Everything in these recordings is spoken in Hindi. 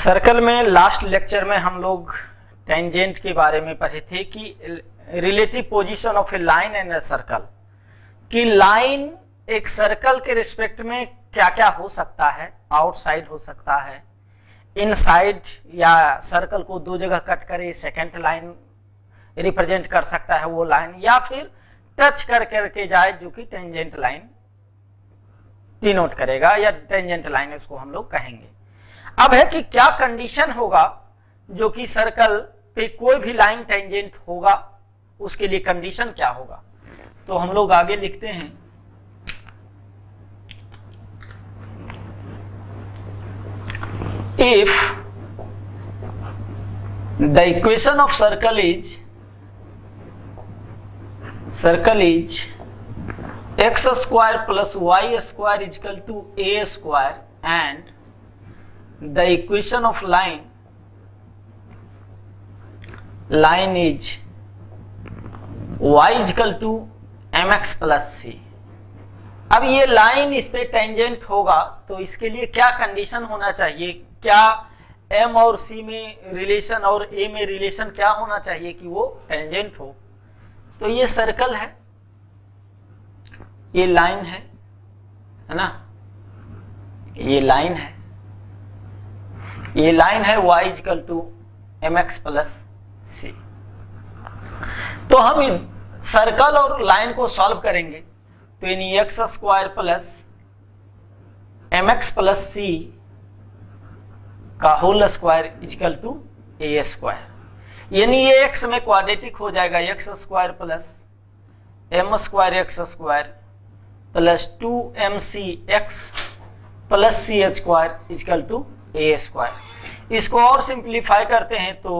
सर्कल में लास्ट लेक्चर में हम लोग टेंजेंट के बारे में पढ़े थे कि relative position of A line and a circle, कि लाइन एक सर्कल के रिस्पेक्ट में क्या क्या हो सकता है। आउटसाइड हो सकता है, इनसाइड, या सर्कल को दो जगह कट करे सेकेंड लाइन रिप्रेजेंट कर सकता है वो लाइन, या फिर टच कर करके जाए जो कि टेंजेंट लाइन डिनोट करेगा, या टेंजेंट लाइन इसको हम लोग कहेंगे। अब है कि क्या कंडीशन होगा जो कि सर्कल पे कोई भी लाइन टेंजेंट होगा, उसके लिए कंडीशन क्या होगा। तो हम लोग आगे लिखते हैं, if the equation of circle is x square plus y square is equal to a square, and the equation of line is y is equal to mx plus c। अब ये लाइन इस पे टेंजेंट होगा तो इसके लिए क्या कंडीशन होना चाहिए, क्या m और c में रिलेशन और a में रिलेशन क्या होना चाहिए कि वो टेंजेंट हो। तो ये सर्कल है, ये लाइन है ना, ये लाइन है, ये लाइन है y equal to mx plus c। तो हम सर्कल और लाइन को सॉल्व करेंगे तो यानी x square plus mx plus c का whole square equal to a square, यानी ये x में क्वाड्रेटिक हो जाएगा, x square plus m square x square plus 2mc x plus c square equal to a square. इसको और सिंप्लीफाई करते हैं तो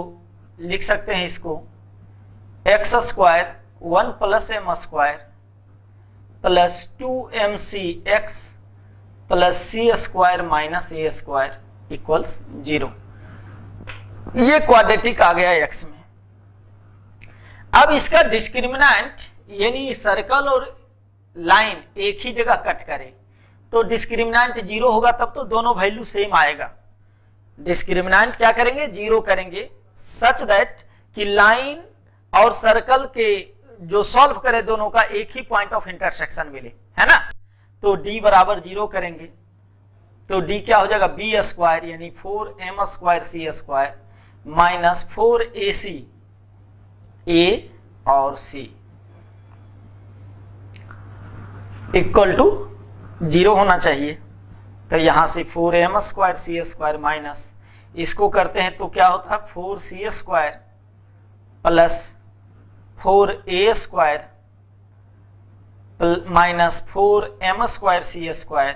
लिख सकते हैं इसको x square 1 plus m square plus 2mc x plus c square minus a square equals 0। ये क्वाड्रेटिक आ गया x में। अब इसका डिस्क्रिमिनेंट यानी सर्कल और लाइन एक ही जगह कट करे तो डिस्क्रिमिनेंट 0 होगा, तब तो दोनों वैल्यू सेम आएगा। डिस्क्रिमिनेंट क्या करेंगे, 0 करेंगे, सच दैट कि लाइन और सर्कल के जो सॉल्व करे दोनों का एक ही पॉइंट ऑफ इंटरसेक्शन मिले, है ना। तो d बराबर 0 करेंगे तो d क्या हो जाएगा, b स्क्वायर यानी 4m square c square minus 4ac a और c इक्वल टू 0 होना चाहिए। तो यहां से 4m square c square minus इसको करते हैं तो क्या होता है 4c square plus 4a square minus 4m square c square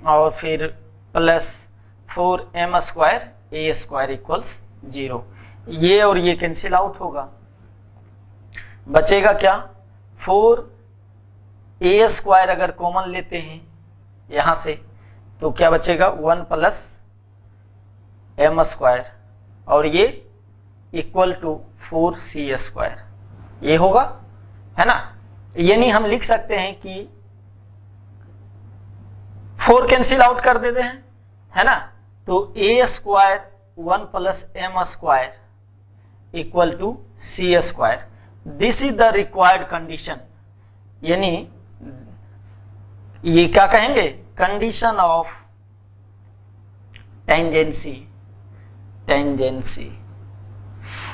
और फिर plus 4m square a square equals 0। ये और ये कैंसिल आउट होगा, बचेगा क्या 4a स्क्वायर अगर कॉमन लेते हैं यहां से तो क्या बचेगा 1 प्लस m स्क्वायर और ये इक्वल टू 4c स्क्वायर, ये होगा, है ना। यानी हम लिख सकते हैं कि 4 कैंसिल आउट कर देते हैं, है ना। तो a square 1 plus m square equal to c square, this is the required condition. यानी ये क्या कहेंगे, कंडीशन ऑफ टेंजेंसी। टेंजेंसी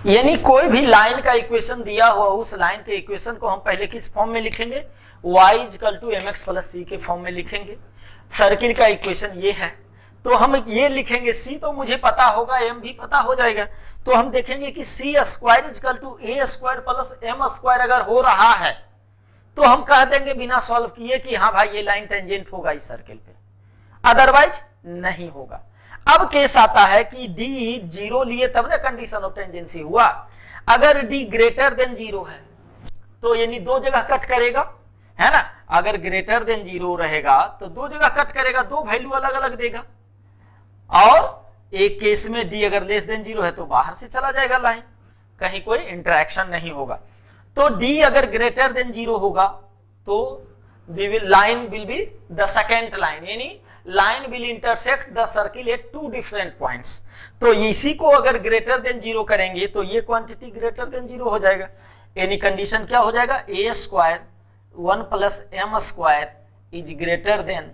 यानी कोई भी लाइन का इक्वेशन दिया हुआ, उस लाइन के इक्वेशन को हम पहले किस फॉर्म में लिखेंगे, y equal to mx plus c के फॉर्म में लिखेंगे। सर्किल का इक्वेशन ये है तो हम ये लिखेंगे, c तो मुझे पता होगा, m भी पता हो जाएगा, तो हम देखेंगे कि c square equal to a square plus m square अगर हो रहा है तो हम कह देंगे बिना सॉल्व किए कि हाँ भाई ये लाइन टेंजेंट होगा इस सर्किल पे, अदरवाइज नहीं होगा। अब केस आता है कि d 0 लिए तब ना कंडीशन ऑफ टेंजेंसी हुआ। अगर d ग्रेटर देन 0 है तो यानी दो जगह कट करेगा, है ना। अगर ग्रेटर देन 0 रहेगा तो दो जगह कट करेगा, दो वैल्यू अलग अलग देगा। और एक केस में d अगर लेस देन 0 है तो बाहर से चला जाएगा लाइन, कहीं कोई इंटरेक्शन नहीं होगा। तो d अगर ग्रेटर देन 0 होगा तो line will be the second line, यानी line will intersect the circle at two different points. तो इसी को अगर ग्रेटर देन जीरो करेंगे तो ये क्वांटिटी ग्रेटर देन जीरो हो जाएगा। एनी कंडीशन क्या हो जाएगा, a square 1 plus m square is greater than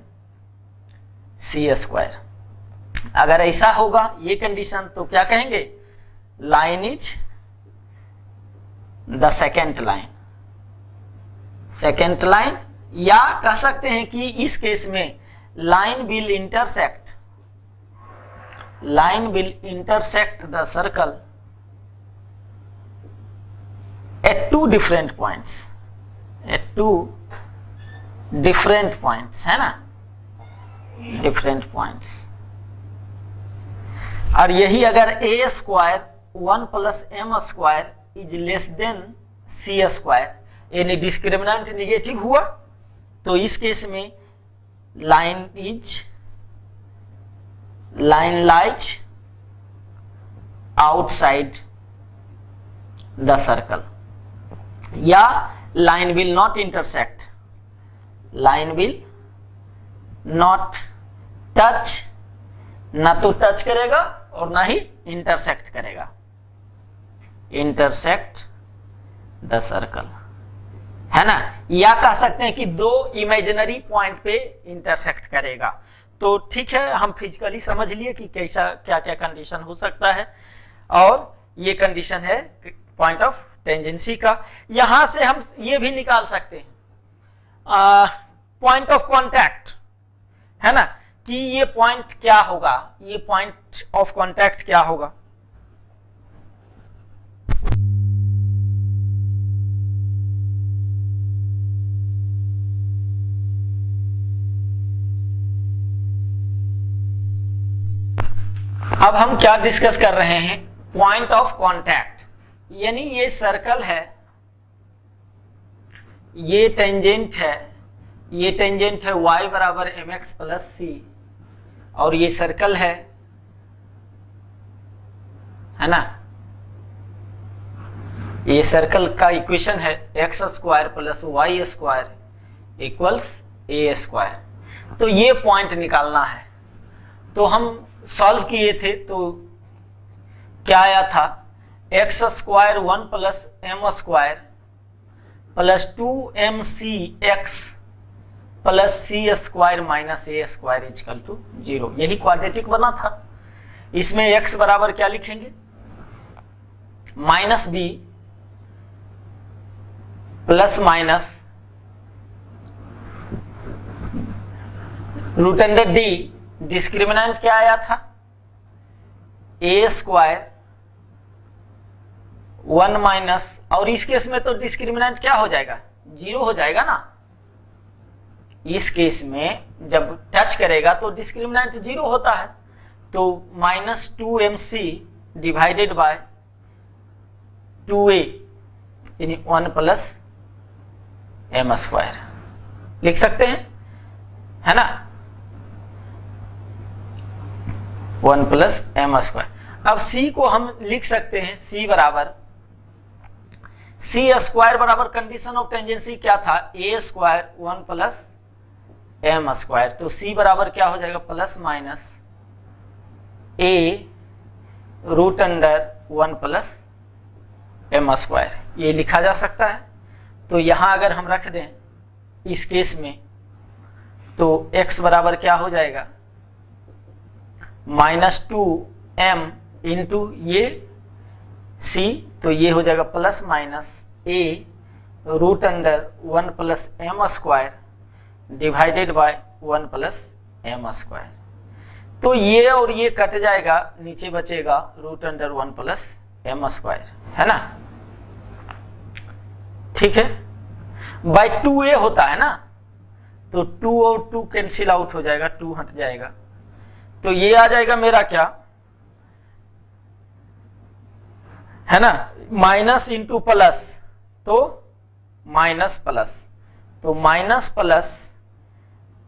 c square. अगर ऐसा होगा ये कंडीशन तो क्या कहेंगे, line is the second line, second line, या कह सकते हैं कि इस केस में line will intersect the circle at two different points, है ना, डिफरेंट पॉइंट्स। और यही अगर a square 1 plus m square is less than c square, यानी डिस्क्रिमिनेंट निगेटिव हुआ, तो इस केस में line lies outside the circle, या line will not intersect, line will not touch, ना तो टच करेगा और ना ही इंटरसेक्ट करेगा, इंटरसेक्ट द सर्कल, है ना। या कह सकते हैं कि दो इमेजिनरी पॉइंट पे इंटरसेक्ट करेगा। तो ठीक है, हम फिजिकली समझ लिए कि कैसा क्या क्या कंडीशन हो सकता है, और ये कंडीशन है पॉइंट ऑफ टेंजेंसी का। यहां से हम ये भी निकाल सकते हैं पॉइंट ऑफ कांटेक्ट, है ना, कि ये पॉइंट क्या होगा, ये पॉइंट ऑफ कांटेक्ट क्या होगा। अब हम क्या डिस्कस कर रहे हैं, पॉइंट ऑफ कांटेक्ट, यानी ये सर्कल है, ये टेंजेंट है, ये टेंजेंट है y बराबर mx प्लस सी, और ये सर्कल है ना। ये सर्कल का इक्वेशन है x square plus y square equals a square. तो ये पॉइंट निकालना है। तो हम सॉल्व किए थे तो क्या आया था, x square 1 plus m square plus 2mc x plus c square minus a square equal to 0। यही क्वाड्रेटिक बना था। इसमें x बराबर क्या लिखेंगे, minus b plus minus root under d, discriminant क्या आया था, ए स्क्वायर 1 माइनस, और इस केस में तो डिस्क्रिमिनेंट क्या हो जाएगा, 0 हो जाएगा ना। इस केस में जब टच करेगा तो डिस्क्रिमिनेंट 0 होता है, तो minus 2mc divided by 2a यानी 1 प्लस एम स्क्वायर लिख सकते हैं, है ना, 1 प्लस एम स्क्वायर। अब c को हम लिख सकते हैं, c बराबर सी स्क्वायर बराबर कंडीशन ऑफ टेंजेंसी क्या था, a square 1 plus m square. तो c बराबर क्या हो जाएगा, plus minus a root under 1 plus m square, ये लिखा जा सकता है। तो यहां अगर हम रख दें इस केस में, तो x बराबर क्या हो जाएगा, -2m इंटू ये c, तो ये हो जाएगा plus minus a root under 1 plus m square divided by 1 plus m square. तो ये और ये कट जाएगा, नीचे बचेगा root under 1 plus m square, है ना। ठीक है, बाय 2a होता है ना, तो 2 और 2 कैंसिल आउट हो जाएगा, 2 हट जाएगा, तो ये आ जाएगा मेरा क्या, है ना, माइनस इंटू प्लस, तो माइनस प्लस, तो minus plus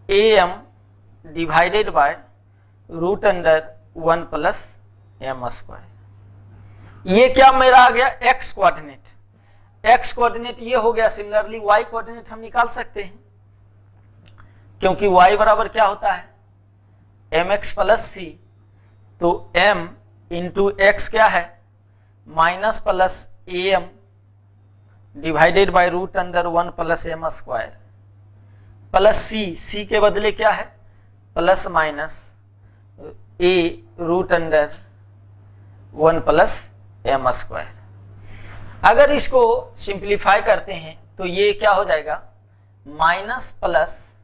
am divided by root under 1 plus m square. ये क्या मेरा आ गया, x कोऑर्डिनेट, x कोऑर्डिनेट ये हो गया। सिमिलरली y कोऑर्डिनेट हम निकाल सकते हैं, क्योंकि y बराबर क्या होता है, एम एक्स प्लस सी, तो m इंटू एक्स क्या है minus plus a m divided by root under 1 plus m square plus c के बदले क्या है plus minus a root under 1 plus m square. अगर इसको सिंप्लीफाई करते हैं तो ये क्या हो जाएगा minus plus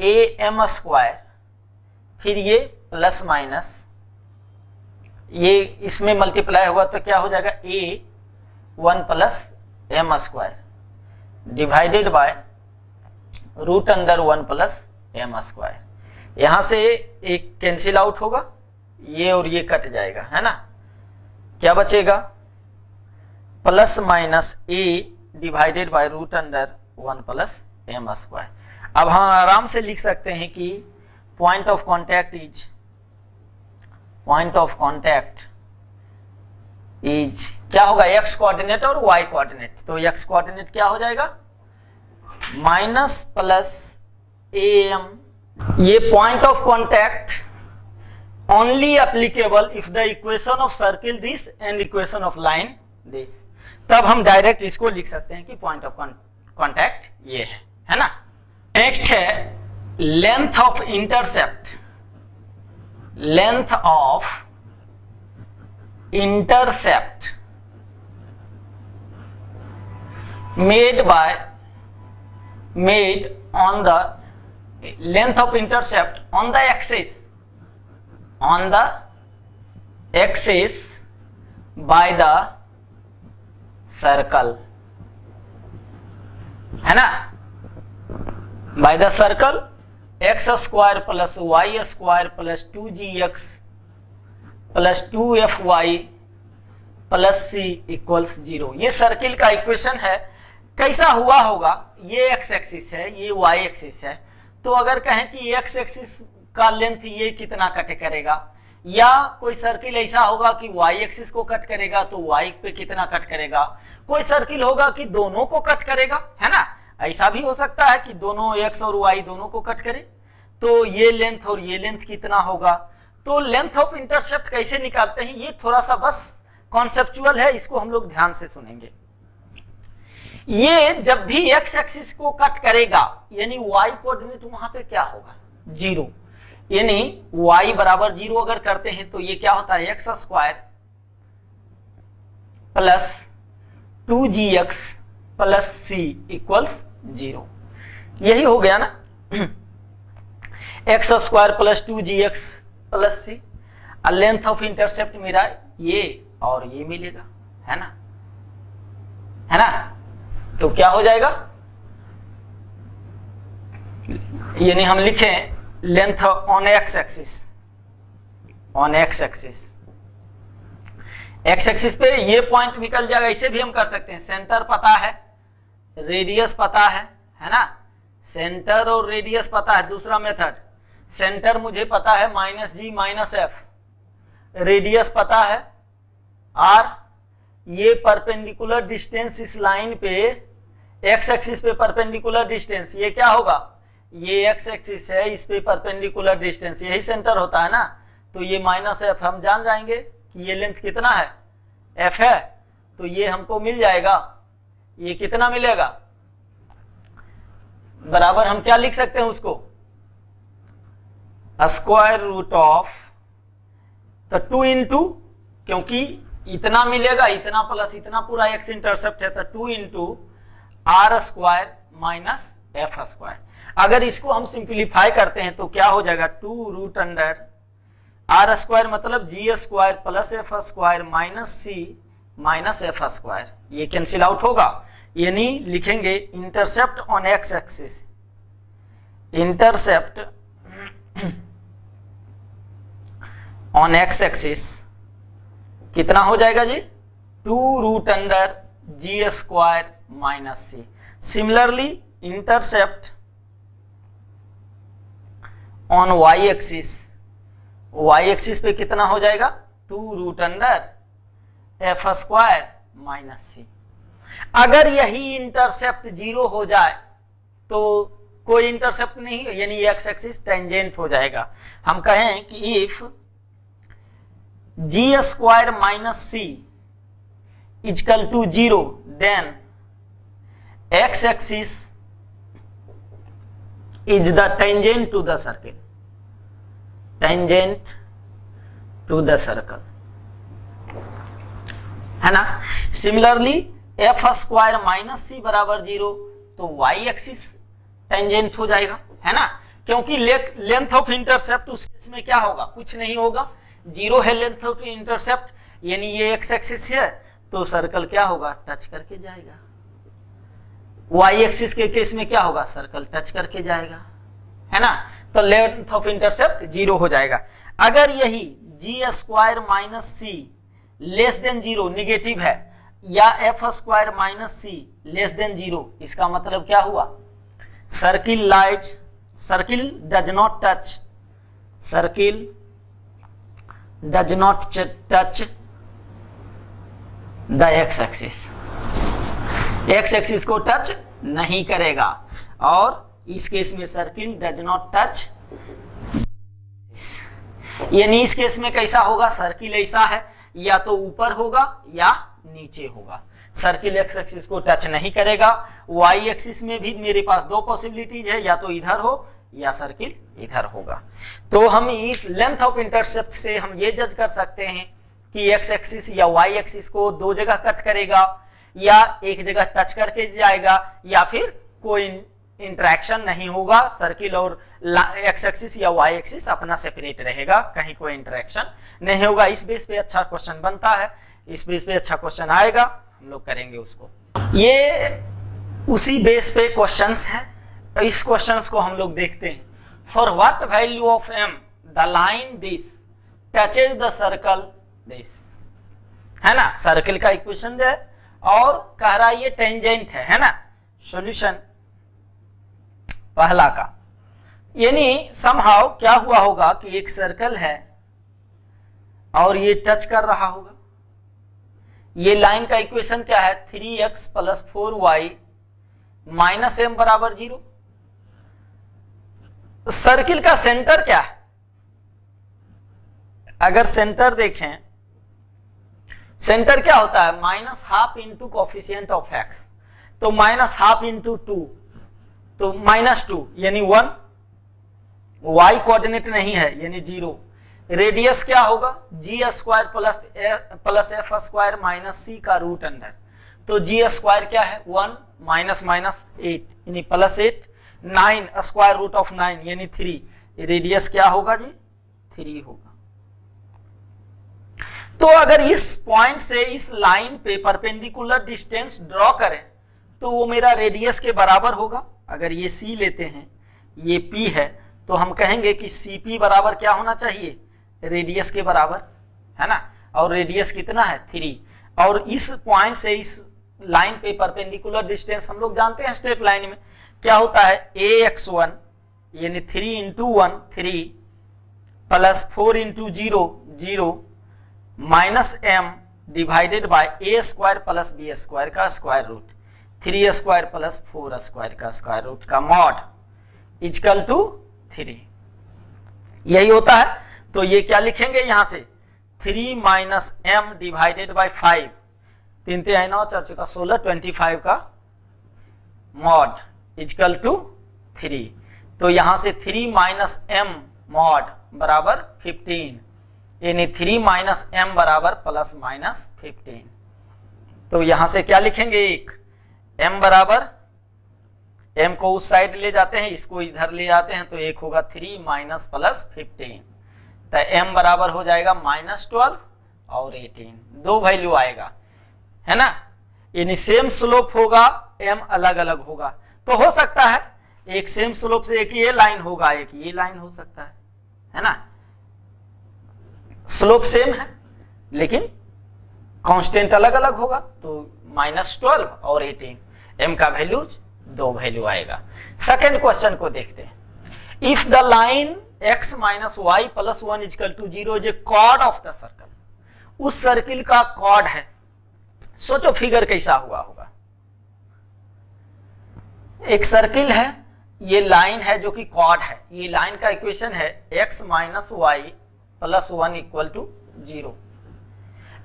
a m square, फिर ये प्लस माइनस ये इसमें मल्टीप्लाई हुआ तो क्या हो जाएगा a 1 plus m square divided by root under 1 plus m square. यहां से एक कैंसिल आउट होगा, ये और ये कट जाएगा, है ना। क्या बचेगा plus minus a divided by root under 1 plus m square. अब हम आराम से लिख सकते हैं कि पॉइंट ऑफ कांटेक्ट इज क्या होगा एक्स कोऑर्डिनेट और वाई कोऑर्डिनेट। तो एक्स कोऑर्डिनेट क्या हो जाएगा माइनस प्लस ए एम। ये point of contact only applicable if the equation of circle this and equation of line this. तब हम डायरेक्ट इसको लिख सकते हैं कि पॉइंट ऑफ कांटेक्ट ये है ना। नेक्स्ट है length of intercept made on the length of intercept on the axis by the circle, है ना। by the circle x square plus y square plus 2gx plus 2fy plus c equals 0। ये सर्किल का इक्वेशन है। कैसा हुआ होगा, ये x एक्सिस है, ये y एक्सिस है, तो अगर कहें कि x एक्सिस का लेंथ ये कितना कट करेगा, या कोई सर्किल ऐसा होगा कि y एक्सिस को कट करेगा तो y पे कितना कट करेगा, कोई सर्किल होगा कि दोनों को कट करेगा, है ना। ऐसा भी हो सकता है कि दोनों x और y दोनों को कट करे, तो ये लेंथ और ये लेंथ कितना होगा। तो लेंथ ऑफ इंटरसेप्ट कैसे निकालते हैं, ये थोड़ा सा बस कॉन्सेप्चुअल है, इसको हम लोग ध्यान से सुनेंगे। ये जब भी x एक्सिस को कट करेगा यानी y कोऑर्डिनेट वहां पे क्या होगा 0, यानी y बराबर 0 अगर करते हैं तो ये क्या होता है x square plus 2gx plus c equals 0। यही हो गया ना x square plus 2gx plus c. Length of intercept मेरा ये और ये मिलेगा, है ना, है ना। तो क्या हो जाएगा, यानी हम लिखें length on x axis, x axis पे ये पॉइंट निकल जाएगा। इसे भी हम कर सकते हैं, सेंटर पता है, रेडियस पता है ना। सेंटर और रेडियस पता है। दूसरा मेथड, सेंटर मुझे पता है माइनस जी माइनस एफ, रेडियस पता है आर। ये परपेंडिकुलर डिस्टेंस इस लाइन पे एक्स एक्सिस पे परपेंडिकुलर डिस्टेंस, ये क्या होगा, ये एक्स एक्सिस है, इस पे परपेंडिकुलर डिस्टेंस, यही सेंटर होता है ना। तो ये माइनस एफ, हम जान जाएंगे कि ये लेंथ कितना है एफ है, तो ये हमको मिल जाएगा। ये कितना मिलेगा बराबर, हम क्या लिख सकते हैं उसको स्क्वायर रूट ऑफ, तो 2 इंटू, क्योंकि इतना मिलेगा, इतना प्लस इतना पूरा एक्स इंटरसेप्ट है, तो 2 into r square minus f square. अगर इसको हम सिंप्लीफाई करते हैं तो क्या हो जाएगा 2 रूट अंडर आर स्क्वायर मतलब g square plus f square minus c minus f square. ये कैंसिल आउट होगा, यानी लिखेंगे intercept on x axis, intercept on x axis कितना हो जाएगा g 2 root under g square minus c. Similarly intercept on y axis पे कितना हो जाएगा 2 root under f square minus c. अगर यही इंटरसेप्ट 0 हो जाए तो कोई इंटरसेप्ट नहीं है, यानी एक्स एक्सिस टेंजेंट हो जाएगा। हम कहें कि if g square minus c equal to 0 then x axis is the tangent to the circle, tangent to the circle, है ना। Similarly f square minus c बराबर 0, तो वाई एक्सिस टेंजेंट हो जाएगा, है ना, क्योंकि लेंथ ऑफ इंटरसेप्ट उस केस में क्या होगा, कुछ नहीं होगा, 0 है लेंथ ऑफ इंटरसेप्ट, यानी ये एक्स एक्सिस है, तो सर्कल क्या होगा, टच करके जाएगा। वाई एक्सिस के केस में क्या होगा, सर्कल टच करके जाएगा, है ना, तो लेंथ ऑफ इंटरसेप्ट 0 हो जाएगा। अगर यही जी स्क्वायर माइनस सी लेस देन 0 निगेटिव है, या एफ स्क्वायर माइनस सी लेस देन 0, इसका मतलब क्या हुआ, circle lies, circle does not touch, circle does not touch the x axis, x axis को टच नहीं करेगा, और इस केस में सर्किल डज नॉट टच, यानी इस केस में कैसा होगा, सर्किल ऐसा है या तो ऊपर होगा या नीचे होगा, सर्किल एक्स एक्सिस को टच नहीं करेगा। वाई एक्सिस में भी मेरे पास दो पॉसिबिलिटीज है, या तो इधर हो या सर्किल इधर होगा। तो हम इस लेंथ ऑफ इंटरसेप्ट से हम ये जज कर सकते हैं कि एक्स एक्सिस या वाई एक्सिस को दो जगह कट करेगा, या एक जगह टच करके जाएगा, या फिर कोई इंटरेक्शन नहीं होगा, सर्किल और एक्स एक्सिस या वाई एक्सिस अपना सेपरेट रहेगा, कहीं कोई इंटरेक्शन नहीं होगा। इस बेस पे अच्छा क्वेश्चन बनता है, इस बेस पे अच्छा क्वेश्चन आएगा, हम लोग करेंगे उसको। ये उसी बेस पे क्वेश्चंस है, इस क्वेश्चंस को हम लोग देखते हैं। For what value of am the line this touches the circle this, है ना, सर्किल का इक्वेशन है और कह रहा है ये टेंजेंट है ना। सॉल्यूशन पहला का, यानी समहाउ क्या हुआ होगा कि एक सर्कल है और ये टच कर रहा होगा, ये लाइन का इक्वेशन क्या है, 3x + 4y - m बराबर 0। सर्किल का सेंटर क्या है, अगर सेंटर देखें, सेंटर क्या होता है, -½ इंटू कोफिशिएंट ऑफ x, तो -½ इंटू 2, तो -2 यानी 1, y कोऑर्डिनेट नहीं है यानी 0। रेडियस क्या होगा, g² plus f square minus c का रूट अंडर, तो g² क्या है 1 -8 यानी +8, 9 स्क्वायर रूट ऑफ 9 यानी 3, रेडियस क्या होगा जी 3 होगा। तो अगर इस पॉइंट से इस लाइन पे परपेंडिकुलर डिस्टेंस ड्रॉ करें तो वो मेरा रेडियस के बराबर होगा। अगर ये c लेते हैं, ये p है, तो हम कहेंगे कि cp बराबर क्या होना चाहिए, रेडियस के बराबर, है ना, और रेडियस कितना है 3। और इस पॉइंट से इस लाइन पे परपेंडिकुलर डिस्टेंस हम लोग जानते हैं स्ट्रेट लाइन में क्या होता है, ax1 यानी 3 × 1 3 plus 4 × 0 0 minus m divided by a² plus b² का स्क्वायर रूट, 3² प्लस 4² का स्क्वायर रूट का मॉड इक्वल टू 3, यही होता है। तो ये क्या लिखेंगे यहां से, 3 - m डिवाइडेड बाय 5, 3 × 9 4 × 16 25 का मॉड इक्वल टू 3। तो यहां से 3 - m मॉड बराबर 15, यानी 3 - m बराबर ±15। तो यहां से क्या लिखेंगे, एक m बराबर, m को उस साइड ले जाते हैं, इसको इधर ले जाते हैं, तो एक होगा 3 - +15, तो m बराबर हो जाएगा -12 और 18, दो वैल्यू आएगा, है ना, यानी सेम स्लोप होगा, m अलग अलग होगा। तो हो सकता है एक सेम स्लोप से एक ये लाइन होगा, एक ये लाइन हो सकता है ना, स्लोप सेम है लेकिन कांस्टेंट अलग अलग होगा, तो -12 और 18, m का वैल्यू दो वैल्यू आएगा। सेकंड क्वेश्चन को देखते हैं, if the line x - y + 1 = 0 is a chord of the circle, उस सर्किल का कॉर्ड है। सोचो फिगर कैसा हुआ होगा, एक सर्किल है, ये लाइन है जो कि कॉर्ड है, ये लाइन का इक्वेशन है x minus y plus 1 equal to 0।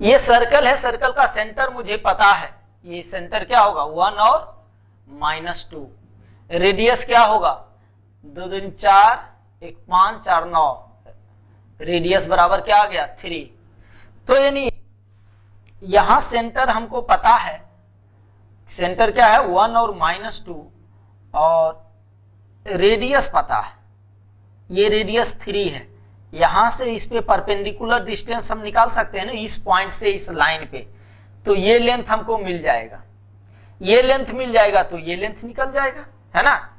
ये सर्कल है, सर्कल का सेंटर मुझे पता है, ये सेंटर क्या होगा 1 और -2। रेडियस क्या होगा 2 दूनी 4, 1 5 4 9, रेडियस बराबर क्या आ गया 3। तो यानी यहां सेंटर हमको पता है, सेंटर क्या है 1 और -2, और रेडियस पता है, ये रेडियस 3 है। यहां से इस पे परपेंडिकुलर डिस्टेंस हम निकाल सकते हैं ना, इस पॉइंट से इस लाइन पे, तो ये लेंथ हमको मिल जाएगा, ये लेंथ मिल जाएगा तो ये लेंथ निकल जाएगा, है ना।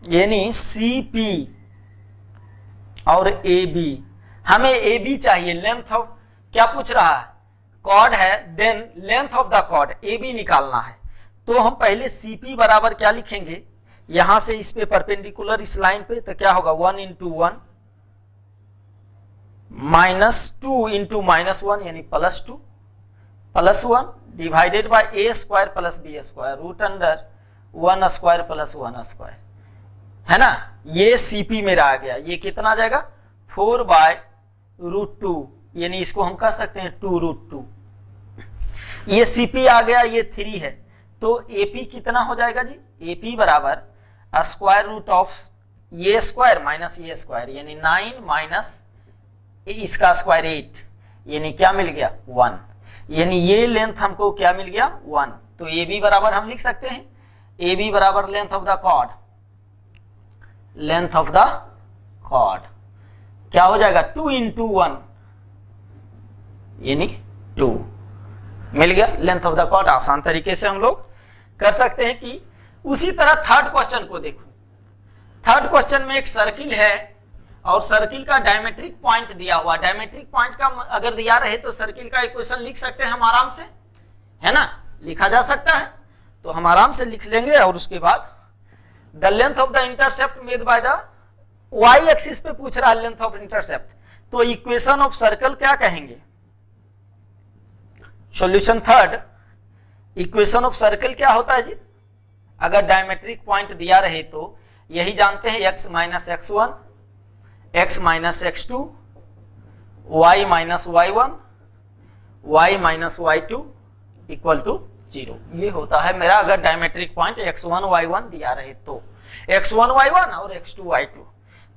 यानी CP और AB, हमें AB चाहिए, लेंथ ऑफ क्या पूछ रहा है कॉर्ड है, then length of the chord AB निकालना है। तो हम पहले CP बराबर क्या लिखेंगे, यहां से इस पे परपेंडिकुलर इस लाइन पे, तो क्या होगा 1 इंटू 1 -2 इंटू -1 यानी +2 plus 1 divided by a square plus b square root under 1 square plus 1 square, है ना। ये CP मेरा आ गया, ये कितना आ जाएगा 4/√2, यानी इसको हम कह सकते हैं 2√2। ये CP आ गया, ये 3 है, तो AP कितना हो जाएगा जी, AP बराबर स्क्वायर रूट ऑफ ये स्क्वायर माइनस ये स्क्वायर, यानी 9 माइनस इसका स्क्वायर 8, यानी क्या मिल गया 1, यानी ये लेंथ हमको क्या मिल गया 1। तो AB बराबर हम लिख सकते हैं, AB बराबर length of the chord, length of the chord क्या हो जाएगा 2 इंटू 1 यानी 2, मिल गया लेंथ ऑफ द कॉर्ड। आसान तरीके से हम लोग कर सकते हैं कि उसी तरह थर्ड क्वेश्चन को देखो। थर्ड क्वेश्चन में एक सर्किल है और सर्किल का डायमेट्रिक पॉइंट दिया हुआ, डायमेट्रिक पॉइंट का अगर दिया रहे तो सर्किल का इक्वेशन लिख सकते हैं हम आराम से, है ना, लिखा जा सकता है। तो हम आराम से लिख लेंगे, और उसके बाद the length of the intercept made by the y axis पे पूछ रहा है लेंथ ऑफ इंटरसेप्ट, तो इक्वेशन ऑफ सर्कल क्या कहेंगे। Solution third, equation of circle क्या होता है जी, अगर डायमेट्रिक पॉइंट दिया रहे तो यही जानते हैं x minus x1, x minus x2, y minus y1, y minus y2 equal to 0। ये होता है मेरा अगर डायमेट्रिक पॉइंट x1 y1 दिया रहे तो, x1 y1 और x2 y2।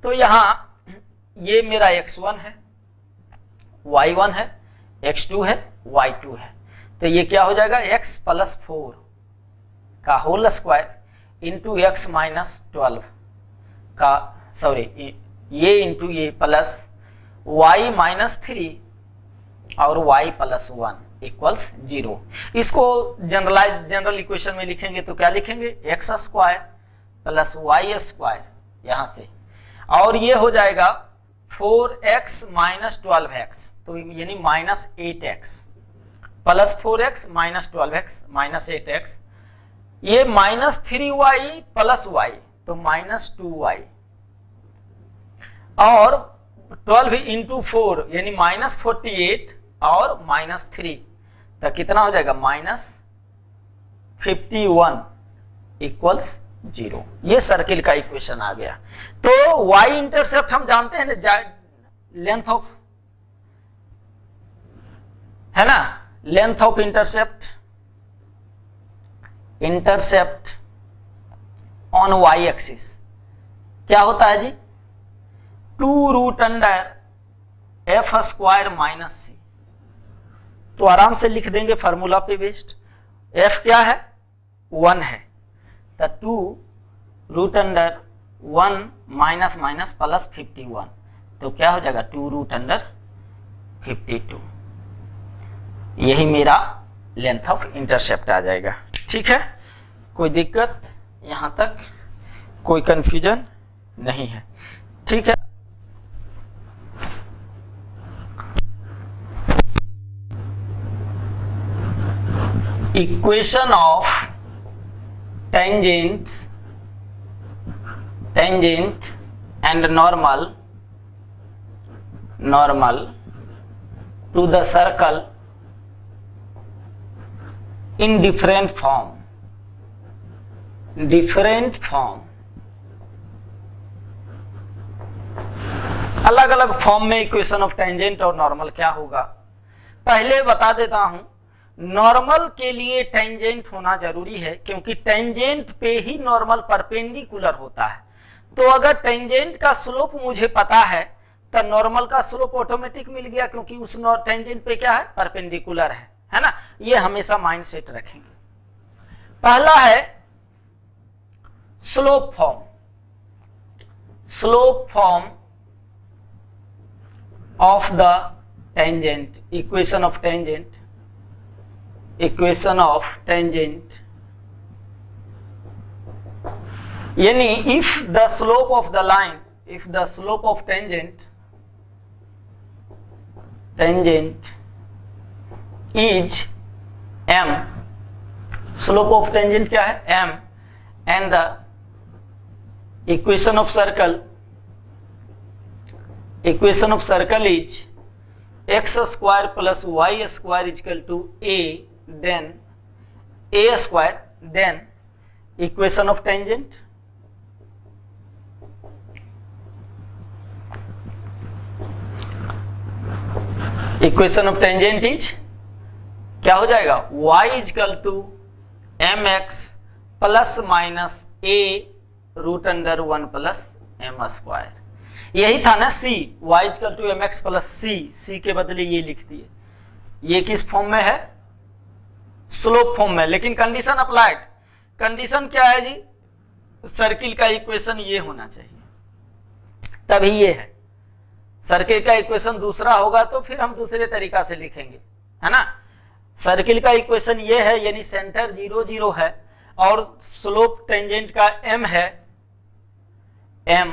तो यहां ये मेरा x1 है, y1 है, x2 है, y2 है, तो ये क्या हो जाएगा x प्लस 4 का whole square into x minus 12 का, सॉरी ये इंटू ये प्लस y माइनस 3 और y प्लस 1 इक्वल्स 0। इसको जनरल इक्वेशन में लिखेंगे तो क्या लिखेंगे x square plus y square यहां से, और ये हो जाएगा 4x माइनस 12x, तो यानी minus 8x plus 4x minus 12x minus 8x, ये माइनस 3y प्लस y तो माइनस 2y, और 12 इंटू 4 यानी माइनस 48 और माइनस 3, तो कितना हो जाएगा माइनस 51 इक्वल्स 0। ये सर्किल का इक्वेशन आ गया। तो y इंटरसेप्ट हम जानते हैं ना, लेंथ ऑफ, है ना, length of intercept on y axis क्या होता है जी 2√f² माइनस c। तो आराम से लिख देंगे फार्मूला पे बेस्ड, f क्या है 1 है, तो 2√1 माइनस माइनस प्लस 51, तो क्या हो जाएगा 2√52, यही मेरा लेंथ ऑफ इंटरसेप्ट आ जाएगा। ठीक है, कोई दिक्कत यहां तक, कोई कंफ्यूजन नहीं है, ठीक है। Equation of tangent and normal to the circle in different form अलग अलग फॉर्म में इक्वेशन ऑफ टेंजेंट और नॉर्मल क्या होगा। पहले बता देता हूं, नॉर्मल के लिए टेंजेंट होना जरूरी है, क्योंकि टेंजेंट पे ही नॉर्मल परपेंडिकुलर होता है। तो अगर टेंजेंट का स्लोप मुझे पता है तो नॉर्मल का स्लोप ऑटोमेटिक मिल गया, क्योंकि उस टेंजेंट पे क्या है, परपेंडिकुलर है ना। ये हमेशा माइंड सेट रखेंगे। पहला है slope form. Slope form of the tangent, equation of tangent, equation of tangent, यानी if the slope of the line, if the slope of tangent is m, slope of tangent क्या है, m, and the equation of circle is x square plus y square is equal to a, then a square, then equation of tangent is क्या हो जाएगा, y is equal to mx plus minus a root under 1 plus m square. यही था ना c, y is equal to mx plus c के बदले ये लिख दिए। ये किस फॉर्म में है, स्लोप फॉर्म में। लेकिन कंडीशन अप्लाइड, कंडीशन क्या है जी, सर्किल का इक्वेशन ये होना चाहिए, तभी ये है। सर्किल का इक्वेशन दूसरा होगा तो फिर हम दूसरे तरीका से लिखेंगे, है ना। सर्किल का इक्वेशन ये है, यानी सेंटर 0 0 है और स्लोप टेंजेंट का m है, m,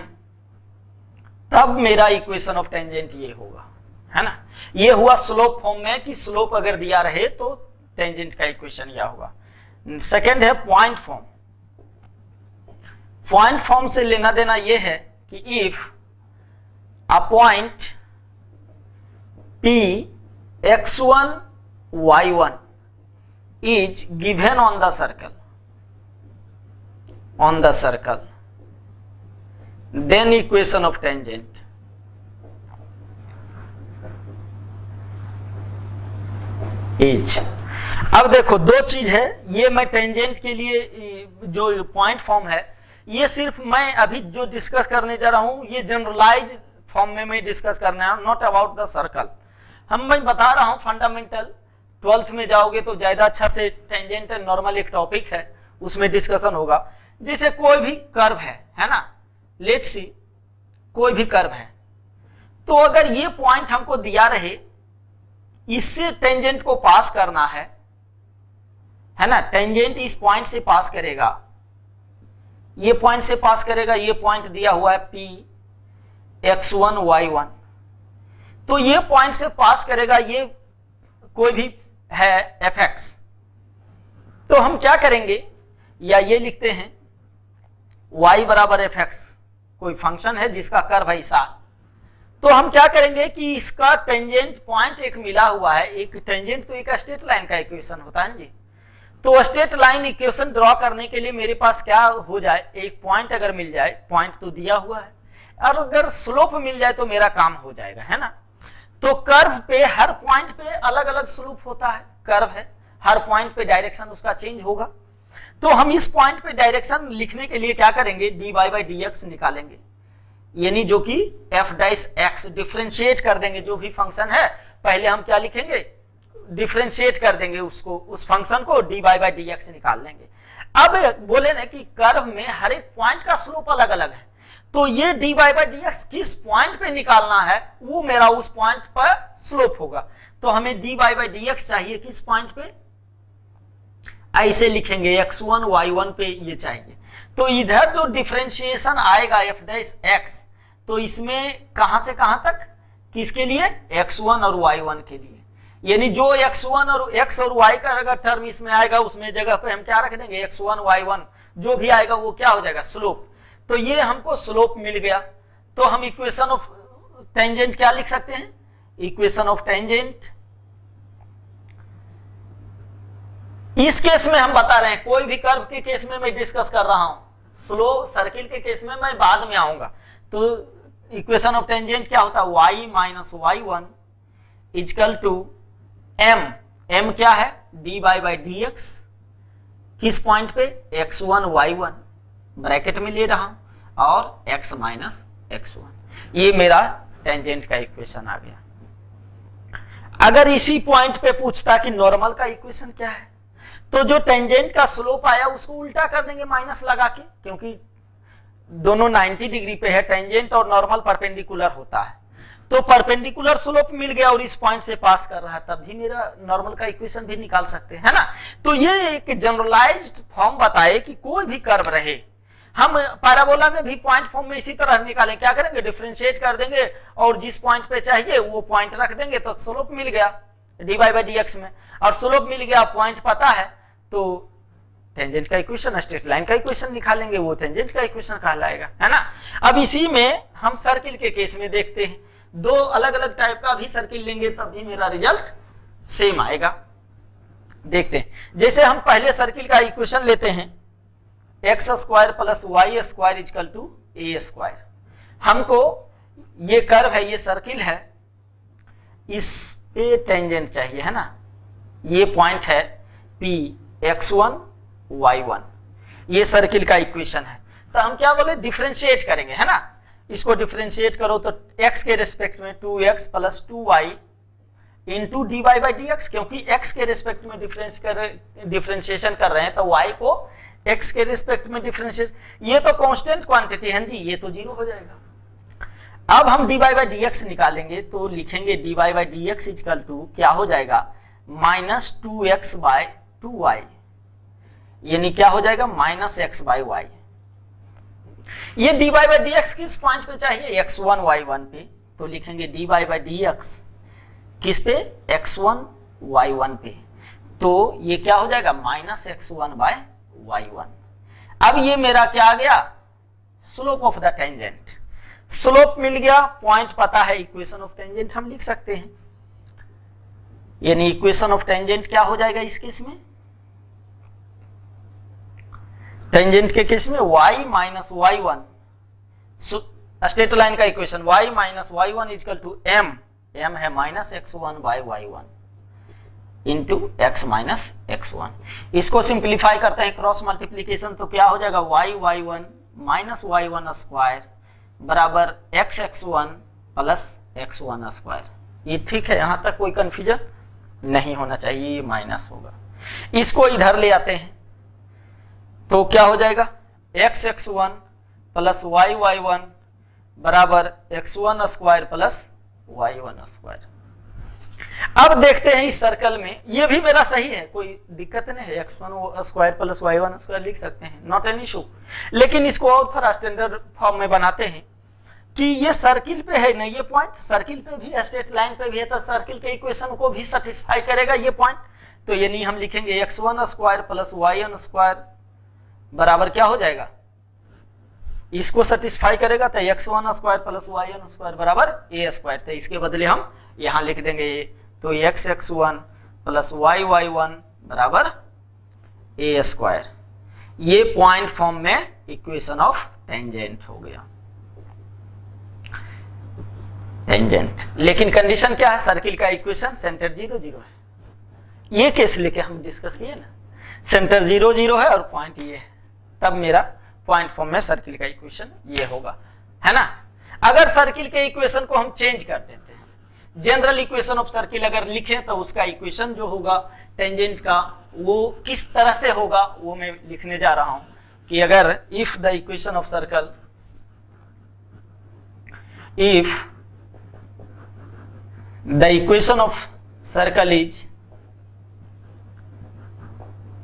तब मेरा इक्वेशन ऑफ टेंजेंट ये होगा, है ना। ये हुआ स्लोप फॉर्म में, कि स्लोप अगर दिया रहे तो टेंजेंट का इक्वेशन यह होगा। सेकंड है पॉइंट फॉर्म। पॉइंट फॉर्म से लेना देना ये है कि if a point P x1 y1 is given on the circle, then equation of tangent is। अब देखो दो चीज है, ये मैं टेंजेंट के लिए जो पॉइंट फॉर्म है, ये सिर्फ मैं अभी जो डिस्कस करने जा रहा हूं ये जनरलाइज फॉर्म में मैं डिस्कस करना है, नॉट अबाउट द सर्कल। मैं बता रहा हूं फंडामेंटल, 12th में जाओगे तो ज्यादा अच्छा से टेंजेंट एंड नॉर्मल एक टॉपिक है, उसमें डिस्कशन होगा। जैसे कोई भी कर्व है ना, लेट्स सी कोई भी कर्व है, तो अगर ये पॉइंट हमको दिया रहे, इससे टेंजेंट को पास करना है ना, टेंजेंट इस पॉइंट से पास करेगा, ये पॉइंट से पास करेगा, ये पॉइंट दिया हुआ है P x1 y1, तो ये पॉइंट से पास करेगा, ये कोई भी है fx, तो हम क्या करेंगे, या ये लिखते हैं y बराबर fx, कोई फंक्शन है जिसका कर्व है ऐसा, तो हम क्या करेंगे कि इसका टेंजेंट पॉइंट एक मिला हुआ है, एक टेंजेंट तो एक स्ट्रेट लाइन का इक्वेशन होता है जी। तो स्ट्रेट लाइन इक्वेशन ड्रॉ करने के लिए मेरे पास क्या हो जाए, एक पॉइंट अगर मिल जाए, पॉइंट तो दिया हुआ है, और अगर स्लोप मिल जाए तो मेरा काम हो जाएगा, है ना। तो कर्व पे हर पॉइंट पे अलग अलग स्लोप होता है, कर्व है, हर पॉइंट पे डायरेक्शन उसका चेंज होगा। तो हम इस पॉइंट पे डायरेक्शन लिखने के लिए क्या करेंगे, dy बाई dx निकालेंगे, यानी जो कि f डैश x डिफरेंशिएट कर देंगे, जो भी फंक्शन है पहले हम क्या लिखेंगे, डिफरेंशिएट कर देंगे उसको, उस फंक्शन को dy बाई dx निकाल लेंगे। अब बोले ना कि कर्व में हर एक पॉइंट का स्लोप अलग अलग है, तो ये dy बाई dx किस पॉइंट पे निकालना है, वो मेरा उस पॉइंट पर स्लोप होगा। तो हमें dy बाई dx चाहिए किस पॉइंट पे, ऐसे लिखेंगे x1 y1 पे ये चाहिए। तो इधर जो डिफरेंशिएशन आएगा f डैश x, तो इसमें कहां से कहां तक, किसके लिए, x1 और y1 के लिए, यानी जो x1 और x और y का अगर टर्म इसमें आएगा, उसमें जगह पे हम क्या रख देंगे, x1 y1, जो भी आएगा वो क्या हो जाएगा, स्लोप। तो ये हमको स्लोप मिल गया, तो हम इक्वेशन ऑफ टेंजेंट क्या लिख सकते हैं, इक्वेशन ऑफ टेंजेंट। इस केस में हम बता रहे हैं, कोई भी कर्व के केस में मैं डिस्कस कर रहा हूं, स्लो सर्किल के केस में मैं बाद में आऊंगा। तो इक्वेशन ऑफ टेंजेंट क्या होता है, y minus y1 equal to m क्या है, dy बाई dx, किस पॉइंट पे, x1 y1 ब्रैकेट में ले रहा हूं और x माइनस x1, ये मेरा टेंजेंट का इक्वेशन आ गया। अगर इसी पॉइंट पे पूछता कि नॉर्मल का इक्वेशन क्या है, तो जो टेंजेंट का स्लोप आया उसको उल्टा कर देंगे माइनस लगा के, क्योंकि दोनों 90 डिग्री पे है, टेंजेंट और नॉर्मल परपेंडिकुलर होता है, तो परपेंडिकुलर स्लोप मिल गया और इस पॉइंट से पास कर रहा है, तब भी मेरा नॉर्मल का इक्वेशन भी निकाल सकते हैं, है ना। तो ये एक जनरलाइज्ड फॉर्म बताए कि कोई भी कर्व रहे, हम पैराबोला में भी पॉइंट फॉर्म में इसी तरह निकालें, क्या करेंगे, डिफरेंशिएट कर देंगे और जिस पॉइंट पे चाहिए वो पॉइंट रख देंगे, तो स्लोप मिल गया dy बाई dx में, और स्लोप मिल गया, पॉइंट पता है, तो टेंजेंट का इक्वेशन, स्ट्रेट लाइन का इक्वेशन निकालेंगे, वो टेंजेंट का इक्वेशन कहलाएगा, है ना। अब इसी में हम सर्किल के केस में देखते हैं, दो अलग अलग टाइप का भी सर्किल लेंगे तब भी मेरा रिजल्ट सेम आएगा। देखते हैं, जैसे हम पहले सर्किल का इक्वेशन लेते हैं, x square plus y square equal to a square. हमको ये कर्व है, ये सर्किल है, इस पे टेंजेंट चाहिए, है ना। ये पॉइंट है P x1 y1, ये सर्किल का इक्वेशन है। तो हम क्या बोले, डिफरेंशिएट करेंगे, है ना। इसको डिफरेंशिएट करो तो x के रेस्पेक्ट में 2x plus 2y into d y by d x, क्योंकि x के रेस्पेक्ट में डिफरेंशिएशन कर रहे हैं तो y को x के रिस्पेक्ट में डिफरेंशिएट, ये तो कांस्टेंट क्वांटिटी है जी, ये तो जीरो हो जाएगा। अब हम dy बाई डी एक्स निकालेंगे तो लिखेंगे dy by d x equal to क्या हो जाएगा, माइनस 2x बाय 2y, यानी क्या हो जाएगा, माइनस x बाई y। ये dy बाई डी एक्स किस पॉइंट पे चाहिए, x1 y1 पे, तो लिखेंगे dy बाई डी एक्स किस पे, x1 y1 पे, तो ये क्या हो जाएगा, माइनस x1 बाय y1। अब ये मेरा क्या आ गया, slope of the tangent, slope मिल गया, पॉइंट पता है, इक्वेशन ऑफ टेंजेंट हम लिख सकते हैं, यानी इक्वेशन ऑफ टेंजेंट क्या हो जाएगा इस केस में, टेंजेंट के केस में y minus y1, straight line का equation y minus y1 equal to m है minus x1 by y1 into x minus x1। इसको सिंप्लीफाई करते हैं क्रॉस मल्टीप्लीकेशन, तो क्या हो जाएगा, y1 माइनस y1 स्क्वायर बराबर x1 प्लस x1 स्क्वायर। ये ठीक है, यहां तक कोई कंफ्यूजन नहीं होना चाहिए, ये माइनस होगा। इसको इधर ले आते हैं तो क्या हो जाएगा, x1 प्लस y1 बराबर x1 square plus y1 square. अब देखते हैं इस सर्कल में, ये भी मेरा सही है, कोई दिक्कत नहीं है, x1 square plus y1 square लिख सकते हैं, नॉट एन इशू। लेकिन इसको और थोड़ा स्टैंडर्ड फॉर्म में बनाते हैं कि ये सर्किल पे है ना, ये पॉइंट सर्किल पे भी, स्ट्रेट लाइन पे भी है, तो सर्किल के इक्वेशन को भी सेटिस्फाई करेगा ये पॉइंट, तो यानी हम लिखेंगे x1 square plus y1 square बराबर क्या हो जाएगा, इसको सेटिस्फाई करेगा, तो x1 square plus y1 square बराबर a स्क्वायर, तो इसके बदले हम यहां लिख देंगे ये, तो x1 प्लस y1 बराबर a स्क्वायर। ये पॉइंट फॉर्म में इक्वेशन ऑफ टेंजेंट हो गया, टेंजेंट। लेकिन कंडीशन क्या है, सर्किल का इक्वेशन सेंटर 0 0 है, ये केस लेके हम डिस्कस किए ना, सेंटर 0 0 है और पॉइंट ये है, तब मेरा पॉइंट फॉर्म में सर्किल का इक्वेशन ये होगा, है ना। अगर सर्किल के इक्वेशन को हम चेंज कर देते हैं, जनरल इक्वेशन ऑफ सर्किल अगर लिखें तो उसका इक्वेशन जो होगा टेंजेंट का वो किस तरह से होगा वो मैं लिखने जा रहा हूं कि अगर if the equation of circle, if the equation of circle is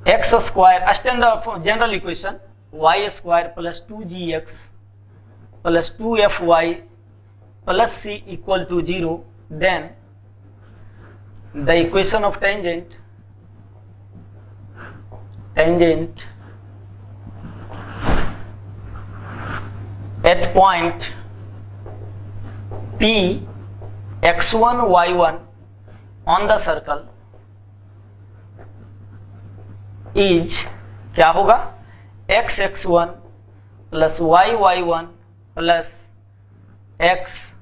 x square, standard general equation y square plus 2gx plus 2fy plus c equal to 0, then the equation of tangent at point P x1 y1 on the circle is क्या होगा, x x1 plus y y1 plus x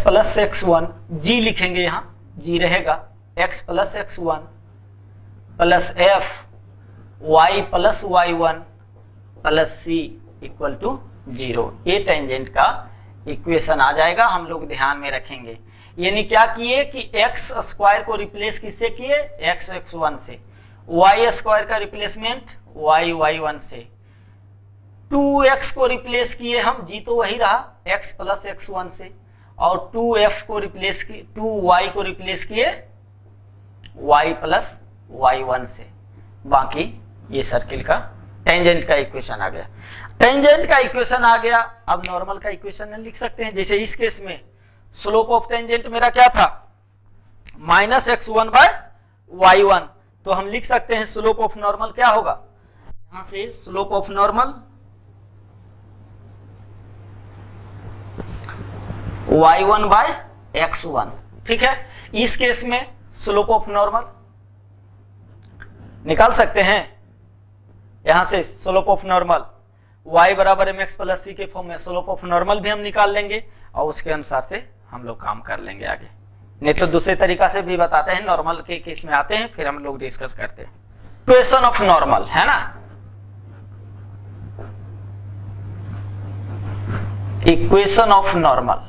plus x1, g लिखेंगे यहां, g रहेगा x plus x1 plus f y plus y1 plus c equal to 0। ये टेंजेंट का इक्वेशन आ जाएगा, हम लोग ध्यान में रखेंगे। यानी क्या किए कि एक्स स्क्वायर को रिप्लेस किससे किए, एक्स x1 से, वाई स्क्वायर का रिप्लेसमेंट वाई y1 से, 2x को रिप्लेस किए हम, जी तो वही रहा x प्लस x1 से, और 2f को रिप्लेस किए, 2y को रिप्लेस किए y प्लस y1 से। बाकी ये सर्किल का टेंजेंट का इक्वेशन आ गया। टेंजेंट का इक्वेशन आ गया, अब नॉर्मल का इक्वेशन लिख सकते हैं। जैसे इस केस में स्लोप ऑफ टेंजेंट मेरा क्या था, माइनस x1 बाय y1, तो हम लिख सकते हैं स्लोप ऑफ नॉर्मल क्या होगा, यहां से slope of normal y1 bye x1। ठीक है, इस केस में स्लोप ऑफ नॉर्मल निकाल सकते हैं, यहां से स्लोप ऑफ नॉर्मल y बराबर mx प्लस c के फॉर्म में स्लोप ऑफ नॉर्मल भी हम निकाल लेंगे और उसके अनुसार से हम लोग काम कर लेंगे आगे। नहीं तो दूसरे तरीका से भी बताते हैं, नॉर्मल के केस में आते हैं फिर हम लोग डिस्कस करते हैं। इक्वेशन ऑफ नॉर्मल है ना, इक्वेशन ऑफ नॉर्मल,